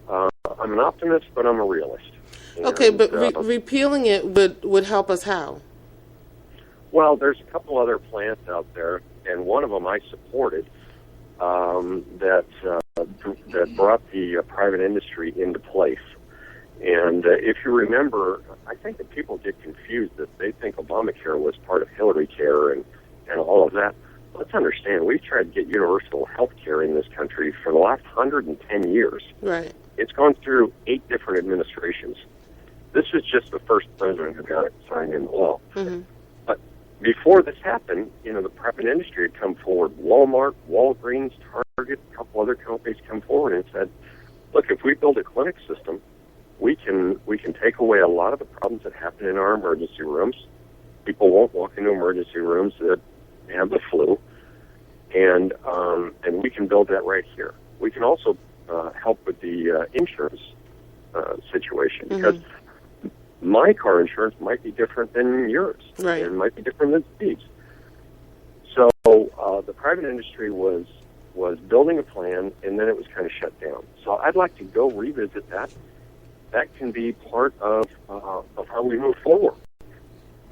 I'm an optimist, but I'm a realist. Okay, but repealing it would help us how? Well, there's a couple other plans out there, and one of them I supported that brought the private industry into place. And if you remember, I think that people get confused that they think Obamacare was part of Hillary Care and all of that. Let's understand, we've tried to get universal health care in this country for the last 110 years. Right. It's gone through 8 different administrations. This is just the first president who got it signed into law. Mm-hmm. But before this happened, you know, the private industry had come forward. Walmart, Walgreens, Target, a couple other companies come forward and said, look, if we build a clinic system, we can take away a lot of the problems that happen in our emergency rooms. People won't walk into emergency rooms that have the flu, and we can build that right here. We can also help with the insurance situation, because my car insurance might be different than yours, right, and might be different than Steve's. So the private industry was building a plan, and then it was kind of shut down. So I'd like to go revisit that. That can be part of how we move forward.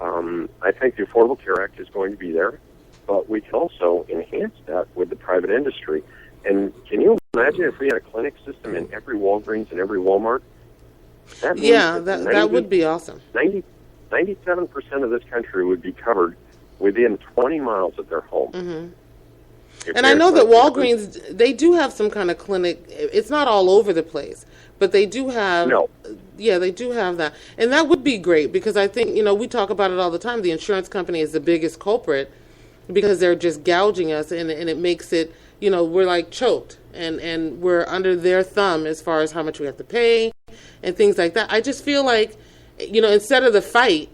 I think the Affordable Care Act is going to be there, but we can also enhance that with the private industry. And can you imagine if we had a clinic system in every Walgreens and every Walmart? That would be awesome. 97% of this country would be covered within 20 miles of their home. Mm-hmm. And I know that Walgreens, they do have some kind of clinic. It's not all over the place, but they do have. No. Yeah, they do have that. And that would be great, because I think, you know, we talk about it all the time. The insurance company is the biggest culprit because they're just gouging us, and it makes it, you know, we're like choked, and we're under their thumb as far as how much we have to pay and things like that. I just feel like instead of the fight,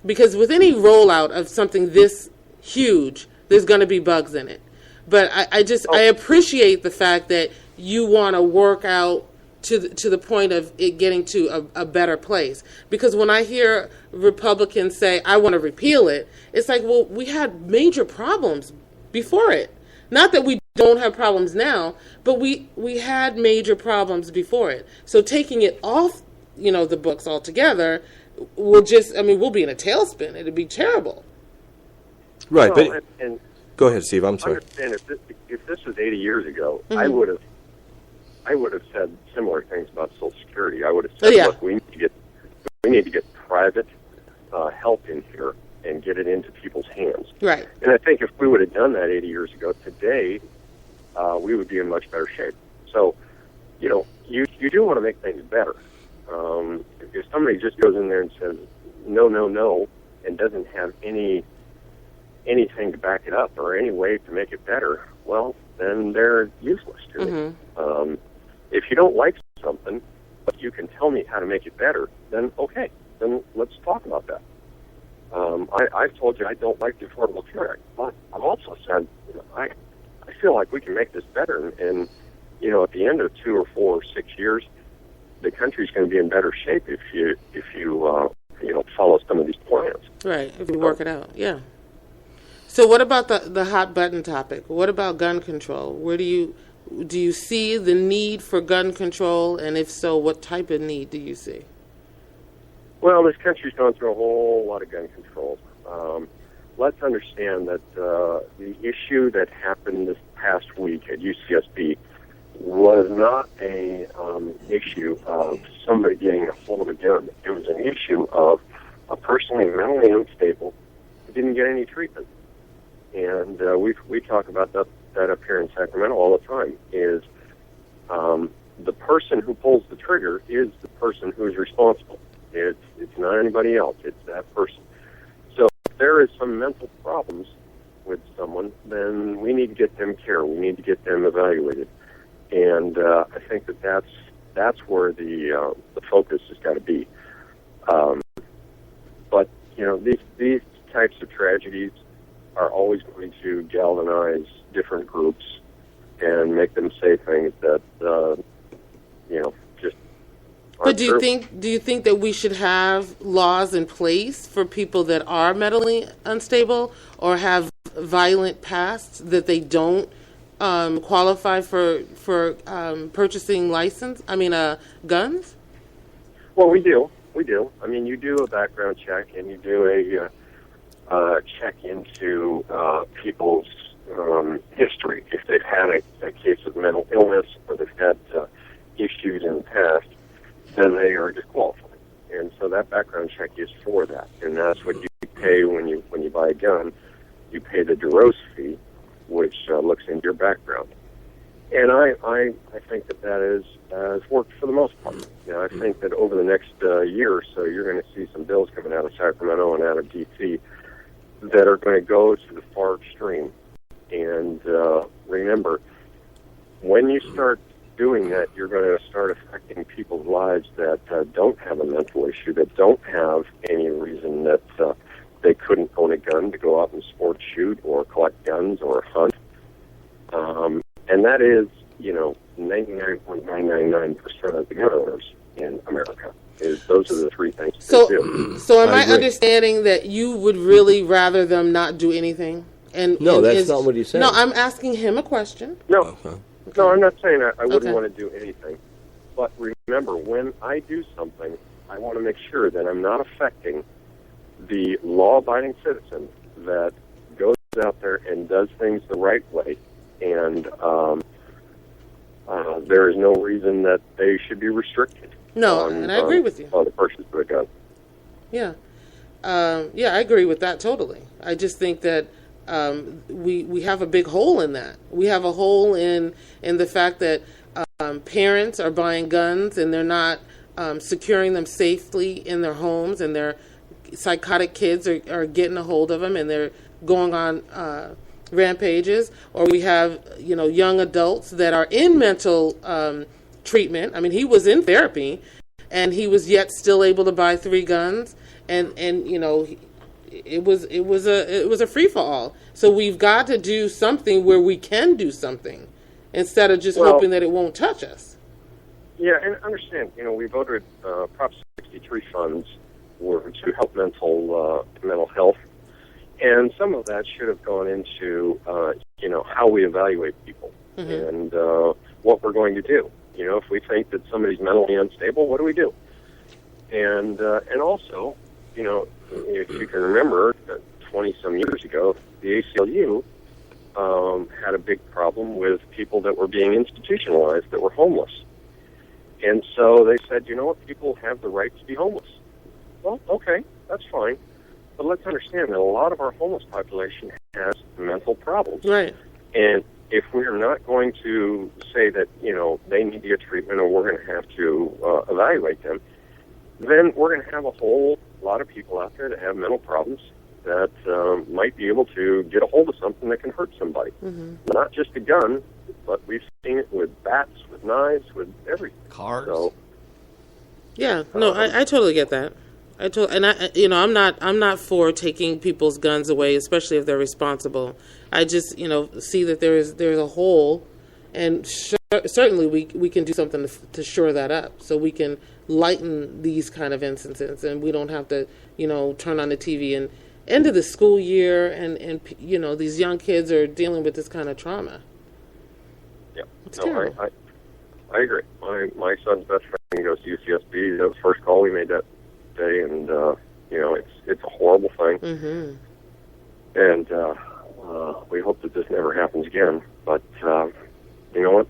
because with any rollout of something this huge, there's going to be bugs in it. But I appreciate the fact that you want to work out to the point of it getting to a better place. Because when I hear Republicans say, I want to repeal it, it's like, well, we had major problems before it. Not that we don't have problems now, but we had major problems before it. So taking it off, the books altogether will we'll be in a tailspin. It'd be terrible. Right, well, but and go ahead, Steve. I'm sorry. Understand if this was 80 years ago, Mm-hmm. I would have said similar things about Social Security. I would have said, look, we need to get private help in here and get it into people's hands. Right. And I think if we would have done that 80 years ago, today we would be in much better shape. So, you do want to make things better. If somebody just goes in there and says no, no, no, and doesn't have anything to back it up or any way to make it better, well, then they're useless to me. If you don't like something, but you can tell me how to make it better, then okay, then let's talk about that. I've told you I don't like the Affordable Care Act, but I've also said I feel like we can make this better, and at the end of 2 or 4 or 6 years, the country's going to be in better shape if you follow some of these plans. Right, if you work it out, yeah. So what about the hot button topic? What about gun control? Where do you see the need for gun control, and if so, what type of need do you see? Well, this country's gone through a whole lot of gun control. Let's understand that the issue that happened this past week at UCSB was not a issue of somebody getting a hold of a gun. It was an issue of a person mentally unstable who didn't get any treatment. And we talk about that up here in Sacramento all the time, is the person who pulls the trigger is the person who is responsible. It's not anybody else. It's that person. So if there is some mental problems with someone, then we need to get them care. We need to get them evaluated. And I think that's where the focus has got to be. But these types of tragedies are always going to galvanize different groups and make them say things that just aren't But do true. you think that we should have laws in place for people that are mentally unstable or have violent pasts that they don't qualify for purchasing guns? Well, we do. I mean, you do a background check and you do a check into people's history. If they've had a case of mental illness or they've had issues in the past, then they are disqualified. And so that background check is for that. And that's what you pay when you buy a gun. You pay the DeRose fee, which looks into your background. And I think that has worked for the most part. I think that over the next year or so, you're going to see some bills coming out of Sacramento and out of D.C. that are going to go to the far extreme. And remember, when you start doing that, you're going to start affecting people's lives that don't have a mental issue, that don't have any reason that they couldn't own a gun to go out and sports shoot or collect guns or hunt. And that is, 99.999% of the gun owners in America. Those are the three things they do. So am I understanding that you would really rather them not do anything? No, that's not what he's saying. No, I'm asking him a question. No, I'm not saying I wouldn't want to do anything. But remember, when I do something, I want to make sure that I'm not affecting the law-abiding citizen that goes out there and does things the right way. And there is no reason that they should be restricted. No, and I agree with you. On the purchase of a gun. Yeah. I agree with that totally. I just think that we have a big hole in that. We have a hole in the fact that parents are buying guns and they're not securing them safely in their homes, and their psychotic kids are getting a hold of them and they're going on rampages. Or we have young adults that are in mental treatment. I mean, he was in therapy, and he was yet still able to buy 3 guns, and it was a free for all. So we've got to do something where we can do something instead of just hoping that it won't touch us. Yeah, and understand, we voted Prop 63 funds were to help mental health, and some of that should have gone into how we evaluate people and what we're going to do. If we think that somebody's mentally unstable, what do we do? And also, if you can remember, 20-some years ago, the ACLU had a big problem with people that were being institutionalized that were homeless. And so they said, people have the right to be homeless. Well, okay, that's fine. But let's understand that a lot of our homeless population has mental problems. Right. And if we're not going to say that, they need to get treatment or we're going to have to evaluate them, then we're going to have a whole lot of people out there that have mental problems that might be able to get a hold of something that can hurt somebody. Not just a gun, but we've seen it with bats, with knives, with everything. Cars. So, yeah, no, I totally get that. I'm not for taking people's guns away, especially if they're responsible. I just, see that there's a hole, and certainly we can do something to shore that up, so we can lighten these kind of instances, and we don't have to, turn on the TV and end of the school year, and these young kids are dealing with this kind of trauma. Yeah, it's terrible. I agree. My son's best friend goes to UCSB. That was the first call we made that day, and it's a horrible thing. And we hope that this never happens again. But you know what?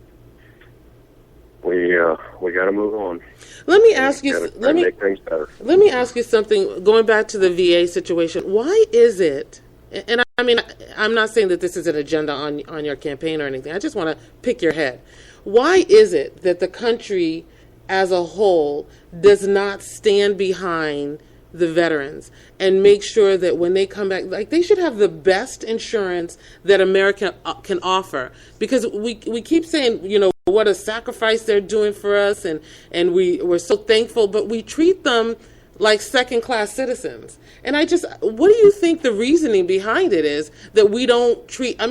We got to move on. Let me ask you. Let me make things better. Let me ask you something. Going back to the VA situation, why is it? And I mean, I'm not saying that this is an agenda on your campaign or anything. I just want to pick your head. Why is it that the country as a whole does not stand behind the veterans and make sure that when they come back, like, they should have the best insurance that America can offer? Because we keep saying, what a sacrifice they're doing for us, and we're so thankful, but we treat them like second-class citizens. And what do you think the reasoning behind it is that we don't treat,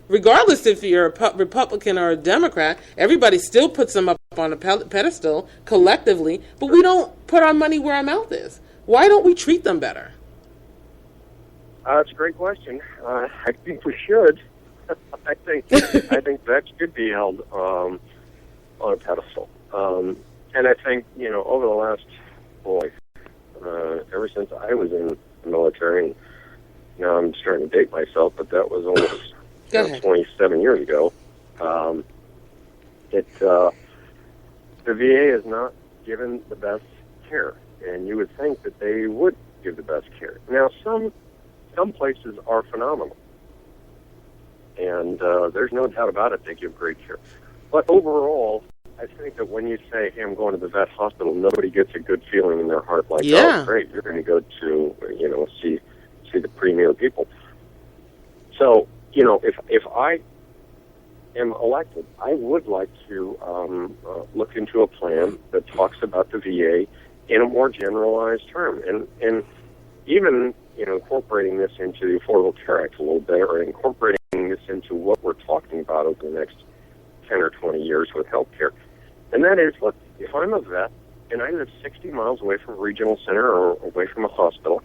regardless if you're a Republican or a Democrat, everybody still puts them up on a pedestal collectively, but we don't put our money where our mouth is. Why don't we treat them better? That's a great question. I think we should. I think vets should be held on a pedestal. And I think, over the last, ever since I was in the military, and now I'm starting to date myself, but that was almost 27 years ago, the VA is not given the best care, and you would think that they would give the best care. Now, some places are phenomenal, and there's no doubt about it, they give great care. But overall, I think that when you say, hey, I'm going to the vet hospital, nobody gets a good feeling in their heart like, oh, great, you're going to go to, see the premier people. So, if I am elected, I would like to look into a plan that talks about the VA in a more generalized term. And even, incorporating this into the Affordable Care Act a little bit, or incorporating this into what we're talking about over the next 10 or 20 years with health care. And that is, look, if I'm a vet and I live 60 miles away from a regional center or away from a hospital,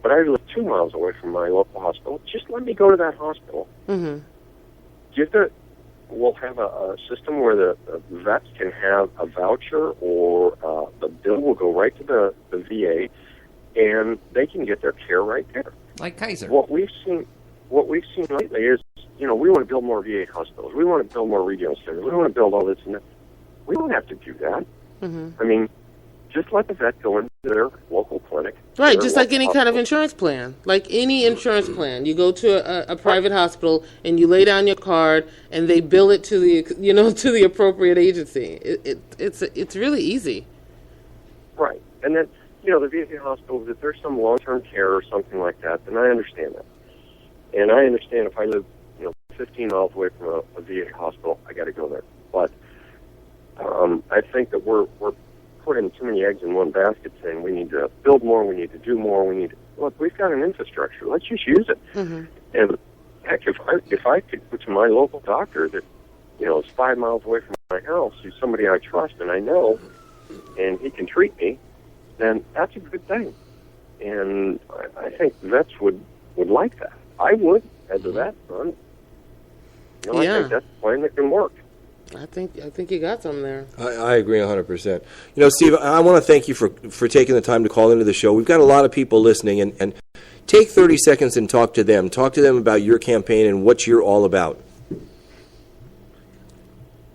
but I live 2 miles away from my local hospital, just let me go to that hospital. We'll have a system where the vets can have a voucher, or the bill will go right to the VA, and they can get their care right there. Like Kaiser. What we've seen lately is, we want to build more VA hospitals. We want to build more regional centers. We want to build all this and that. We don't have to do that. Just let the vet go into their local clinic. Right, just like any kind of insurance plan. Like any insurance plan. You go to a private hospital and you lay down your card and they bill it to the to the appropriate agency. It's really easy. Right. And then, the VA hospitals, if there's some long-term care or something like that, then I understand that. And I understand if I live 15 miles away from a VA hospital, I got to go there. But I think that we're putting too many eggs in one basket saying we need to build more, we need to do more, look, we've got an infrastructure. Let's just use it. Mm-hmm. And heck, if I could go to my local doctor that, is 5 miles away from my house, who's somebody I trust and I know, and he can treat me, then that's a good thing. And I think vets would like that. I would, as a vet, son. I think that's a plan that can work. I think you got something there. I agree 100%. Steve, I want to thank you for taking the time to call into the show. We've got a lot of people listening, and take 30 seconds and talk to them. Talk to them about your campaign and what you're all about.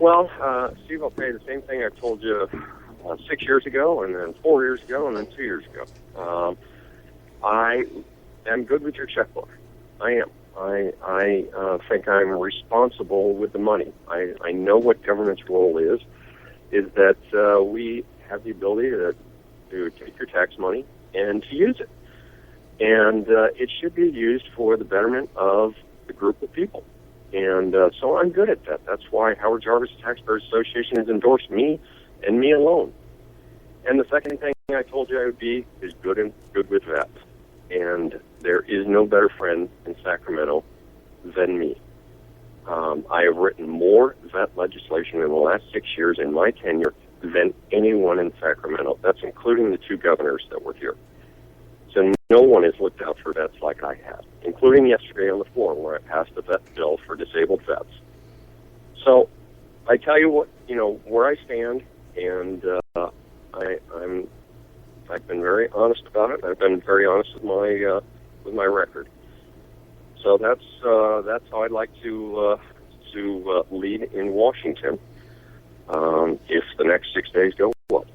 Well, Steve, I'll tell you the same thing I told you 6 years ago, and then 4 years ago, and then 2 years ago. I am good with your checkbook. I am. I think I'm responsible with the money. I know what government's role is that we have the ability to take your tax money and to use it. And it should be used for the betterment of the group of people. And so I'm good at that. That's why Howard Jarvis Taxpayers Association has endorsed me and me alone. And the second thing I told you I would be is good with vets. And there is no better friend in Sacramento than me. I have written more vet legislation in the last 6 years in my tenure than anyone in Sacramento. That's including the 2 governors that were here. So no one has looked out for vets like I have, including yesterday on the floor where I passed a vet bill for disabled vets. So I tell you what, where I stand, and I've been very honest about it. I've been very honest with my record. So that's how I'd like to lead in Washington if the next 6 days go well.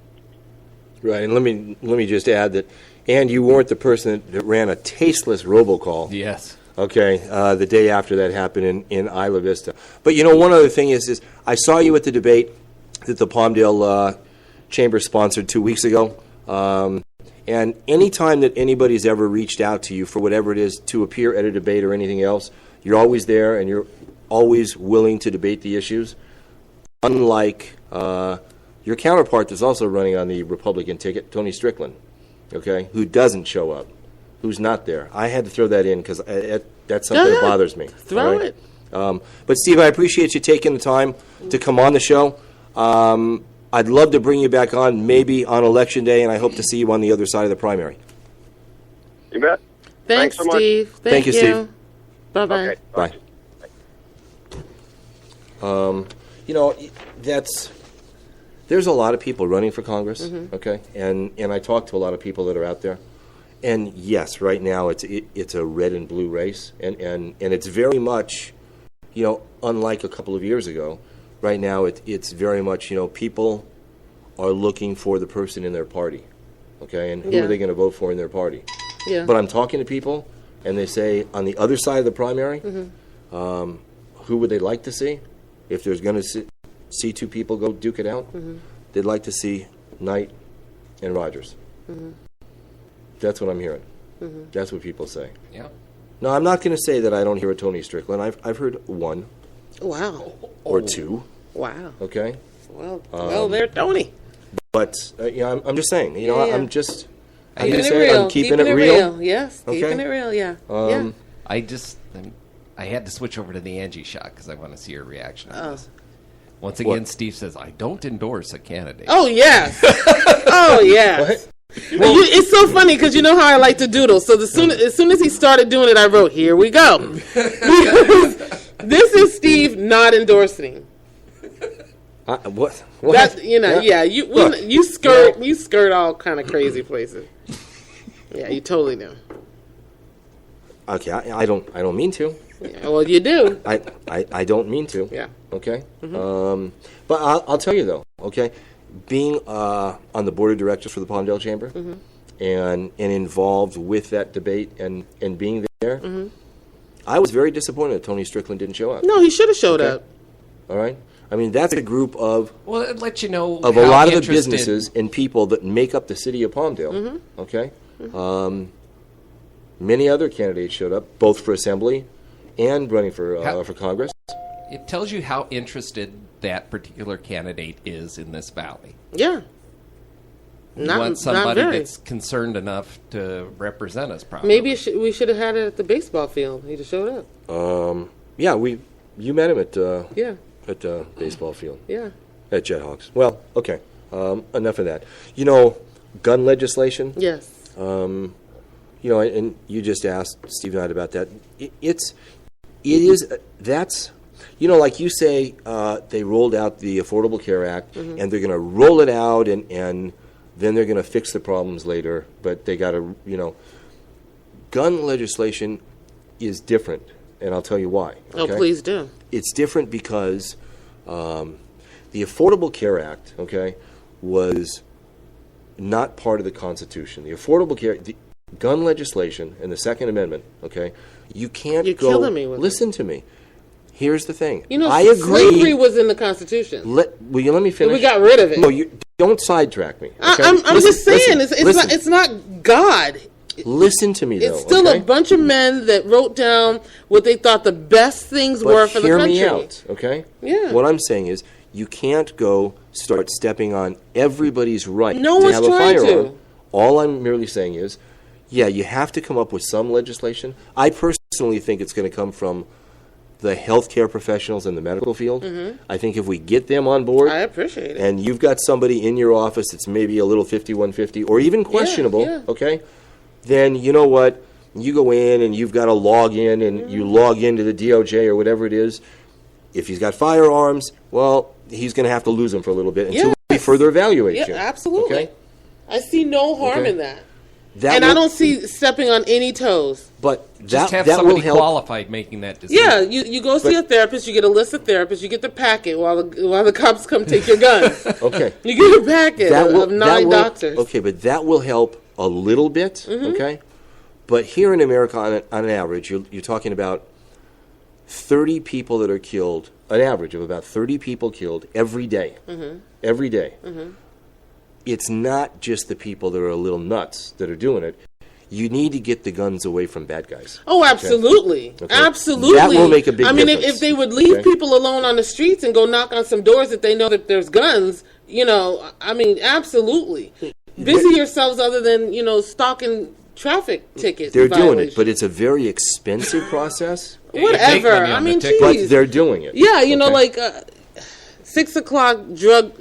Right, and let me just add that, and you weren't the person that ran a tasteless robocall. Yes. Okay, the day after that happened in Isla Vista. But one other thing is I saw you at the debate that the Palmdale Chamber sponsored 2 weeks ago. And any time that anybody's ever reached out to you for whatever it is to appear at a debate or anything else, you're always there and you're always willing to debate the issues. Unlike your counterpart that's also running on the Republican ticket, Tony Strickland, okay, who doesn't show up, who's not there. I had to throw that in because that's something that bothers me. Throw it. But, Steve, I appreciate you taking the time to come on the show. I'd love to bring you back on maybe on Election Day, and I hope to see you on the other side of the primary. You bet. Thanks so much. Steve. Thank you, Steve. Bye-bye. Okay, bye. There's a lot of people running for Congress, okay? And I talk to a lot of people that are out there. And, yes, right now it's a red and blue race, and it's very much, unlike a couple of years ago. Right now, it's very much, people are looking for the person in their party, okay? And who are they going to vote for in their party? Yeah. But I'm talking to people, and they say, on the other side of the primary, who would they like to see? If there's going to see 2 people go duke it out, they'd like to see Knight and Rogers. That's what I'm hearing. That's what people say. Yeah. No, I'm not going to say that I don't hear a Tony Strickland. I've heard 1. Wow. Or 2. Wow. Okay. Well, there, Tony. But I'm just saying. I'm just. I'm keeping it real. Yes. Okay? Keeping it real. Yeah. Yeah. I had to switch over to the Angie shot because I want to see her reaction on this. Once again, Steve says, I don't endorse a candidate. Oh, yes. Oh, yes. Well, it's so funny because you know how I like to doodle. So as soon as he started doing it, I wrote, here we go. This is Steve not endorsing. What? That, you skirt all kind of crazy places. Yeah, you totally do. Okay, I don't mean to. Yeah, well, you do. I don't mean to. Yeah. Okay. But I'll tell you though. Okay, being on the board of directors for the Palmdale Chamber and involved with that debate and being there, I was very disappointed that Tony Strickland didn't show up. No, he should have showed up. All right. I mean, that's a group of it lets you know of a lot of the businesses and people that make up the city of Palmdale. Okay. Many other candidates showed up, both for assembly and running for Congress. It tells you how interested that particular candidate is in this valley. Yeah. We Not- want not somebody very. that's concerned enough to represent us properly. Maybe we should have had it at the baseball field. He just showed up. Yeah, you met him at Yeah. at baseball field Yeah. at Jethawks. Well, okay, enough of that. Gun legislation. Yes. And you just asked Steve Knight about that. That's like you say, they rolled out the Affordable Care Act, and they're going to roll it out, and then they're going to fix the problems later. But they got to, gun legislation is different, and I'll tell you why. Oh, okay? please do. It's different because the Affordable Care Act, was not part of the Constitution. The Affordable Care, the gun legislation and the Second Amendment, you can't You're go. killing me with listen to me. Here's the thing. I agree. Slavery was in the Constitution. Will you let me finish? We got rid of it. No, don't sidetrack me. Okay? I'm just saying, listen. it's not God. Listen to me, though. It's still a bunch of men that wrote down what they thought the best things were for the country. Hear me out, okay? Yeah. What I'm saying is, you can't go start stepping on everybody's right No to one's have a trying firearm. to. All I'm merely saying is, you have to come up with some legislation. I personally think it's going to come from the healthcare professionals in the medical field. I think if we get them on board, I appreciate it. and you've got somebody in your office that's maybe a little 5150 or even questionable, yeah. okay, then you know what? You go in and you've got to log in, and you log into the DOJ or whatever it is. If he's got firearms, well, he's going to have to lose them for a little bit until we further evaluate you. Yeah, absolutely. Okay? I see no harm Okay. in that. That And I will- don't see stepping on any toes. But Just have that will somebody help. qualified making that decision. Yeah, you go see a therapist, you get a list of therapists, you get the packet while the cops come take your guns. Okay. You get a packet of 9 doctors. Okay, but that will help a little bit, okay? But here in America, on an average, you're talking about 30 people that are killed, an average of about 30 people killed every day. Every day. It's not just the people that are a little nuts that are doing it. You need to get the guns away from bad guys. Oh, absolutely. Okay. Absolutely. That will make a big I mean, difference. if they would leave Okay. people alone on the streets and go knock on some doors that they know that there's guns, I mean, absolutely. Busy yourselves other than, stalking traffic tickets. They're doing it, violations. but it's a very expensive process. Whatever. I mean, geez. But they're doing it. Yeah, Okay. like 6 o'clock drunk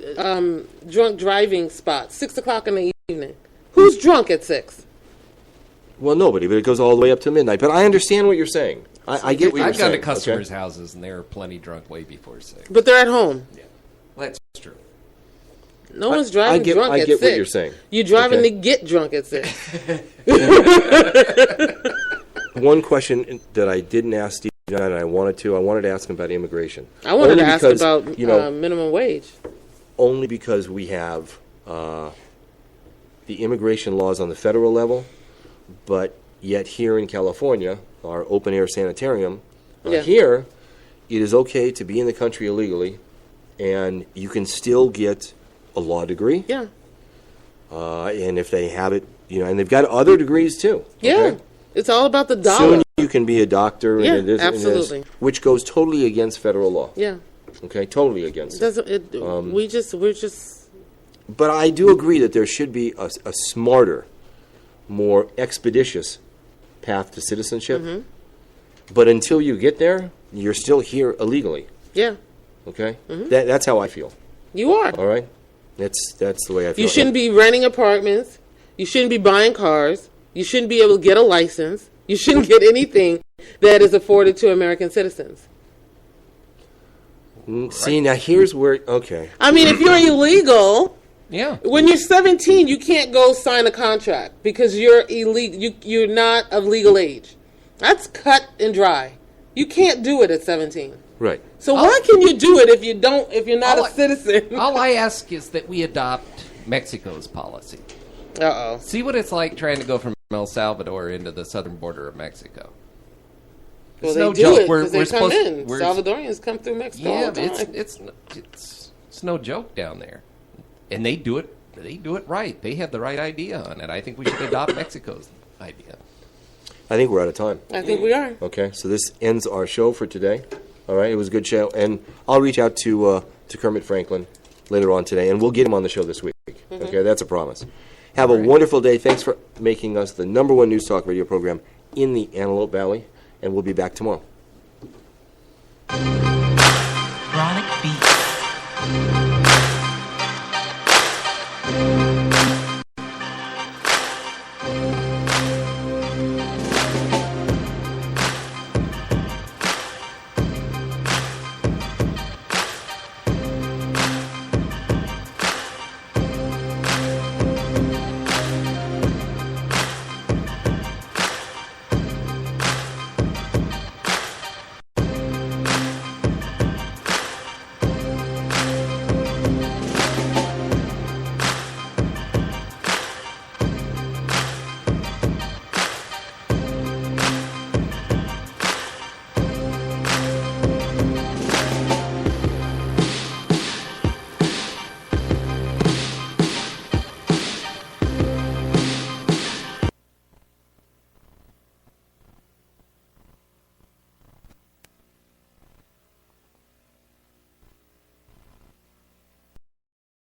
driving spot, 6 o'clock in the evening. Who's drunk at 6? Well, nobody, but it goes all the way up to midnight. But I understand what you're saying. I get what you're I've saying. gone to customers' okay? houses, and they were plenty drunk way before 6. But they're at home. Yeah, well, that's true. No one's driving drunk I at get 6. what you're saying. You're driving Okay. to get drunk at 6. One question that I didn't ask Steve and I wanted to ask him about immigration. I wanted Only to ask because, about minimum wage. Only because we have the immigration laws on the federal level, but yet here in California, our open-air sanitarium, here, it is okay to be in the country illegally, and you can still get a law degree. Yeah. And if they have it, and they've got other degrees too. Yeah. Okay? It's all about the dollar. Soon you can be a doctor. Yeah, and this, absolutely. And this, which goes totally against federal law. Yeah. Okay, totally against it. We're just. But I do agree that there should be a smarter, more expeditious path to citizenship. But until you get there, you're still here illegally. Yeah. Okay? That's how I feel. You are. All right? That's the way I feel. You shouldn't be renting apartments. You shouldn't be buying cars. You shouldn't be able to get a license. You shouldn't get anything that is afforded to American citizens. See, now here's where, okay. I mean, if you're illegal, Yeah. when you're 17, you can't go sign a contract because you're illegal. You're not of legal age. That's cut and dry. You can't do it at 17. Right. So why can you do it if you're not a citizen? All I ask is that we adopt Mexico's policy. Uh-oh. See what it's like trying to go from El Salvador into the southern border of Mexico. Well, It's they no do joke. it We're because they come supposed in. we're- Salvadorians come through Mexico all Yeah, the time. it's no joke down there, and they do it. They do it right. They have the right idea on it. I think we should adopt Mexico's idea. I think we're out of time. I think we are. Okay, so this ends our show for today. All right, it was a good show, and I'll reach out to Kermit Franklin later on today, and we'll get him on the show this week. Okay, that's a promise. Have a wonderful day. Thanks for making us the #1 news talk radio program in the Antelope Valley, and we'll be back tomorrow.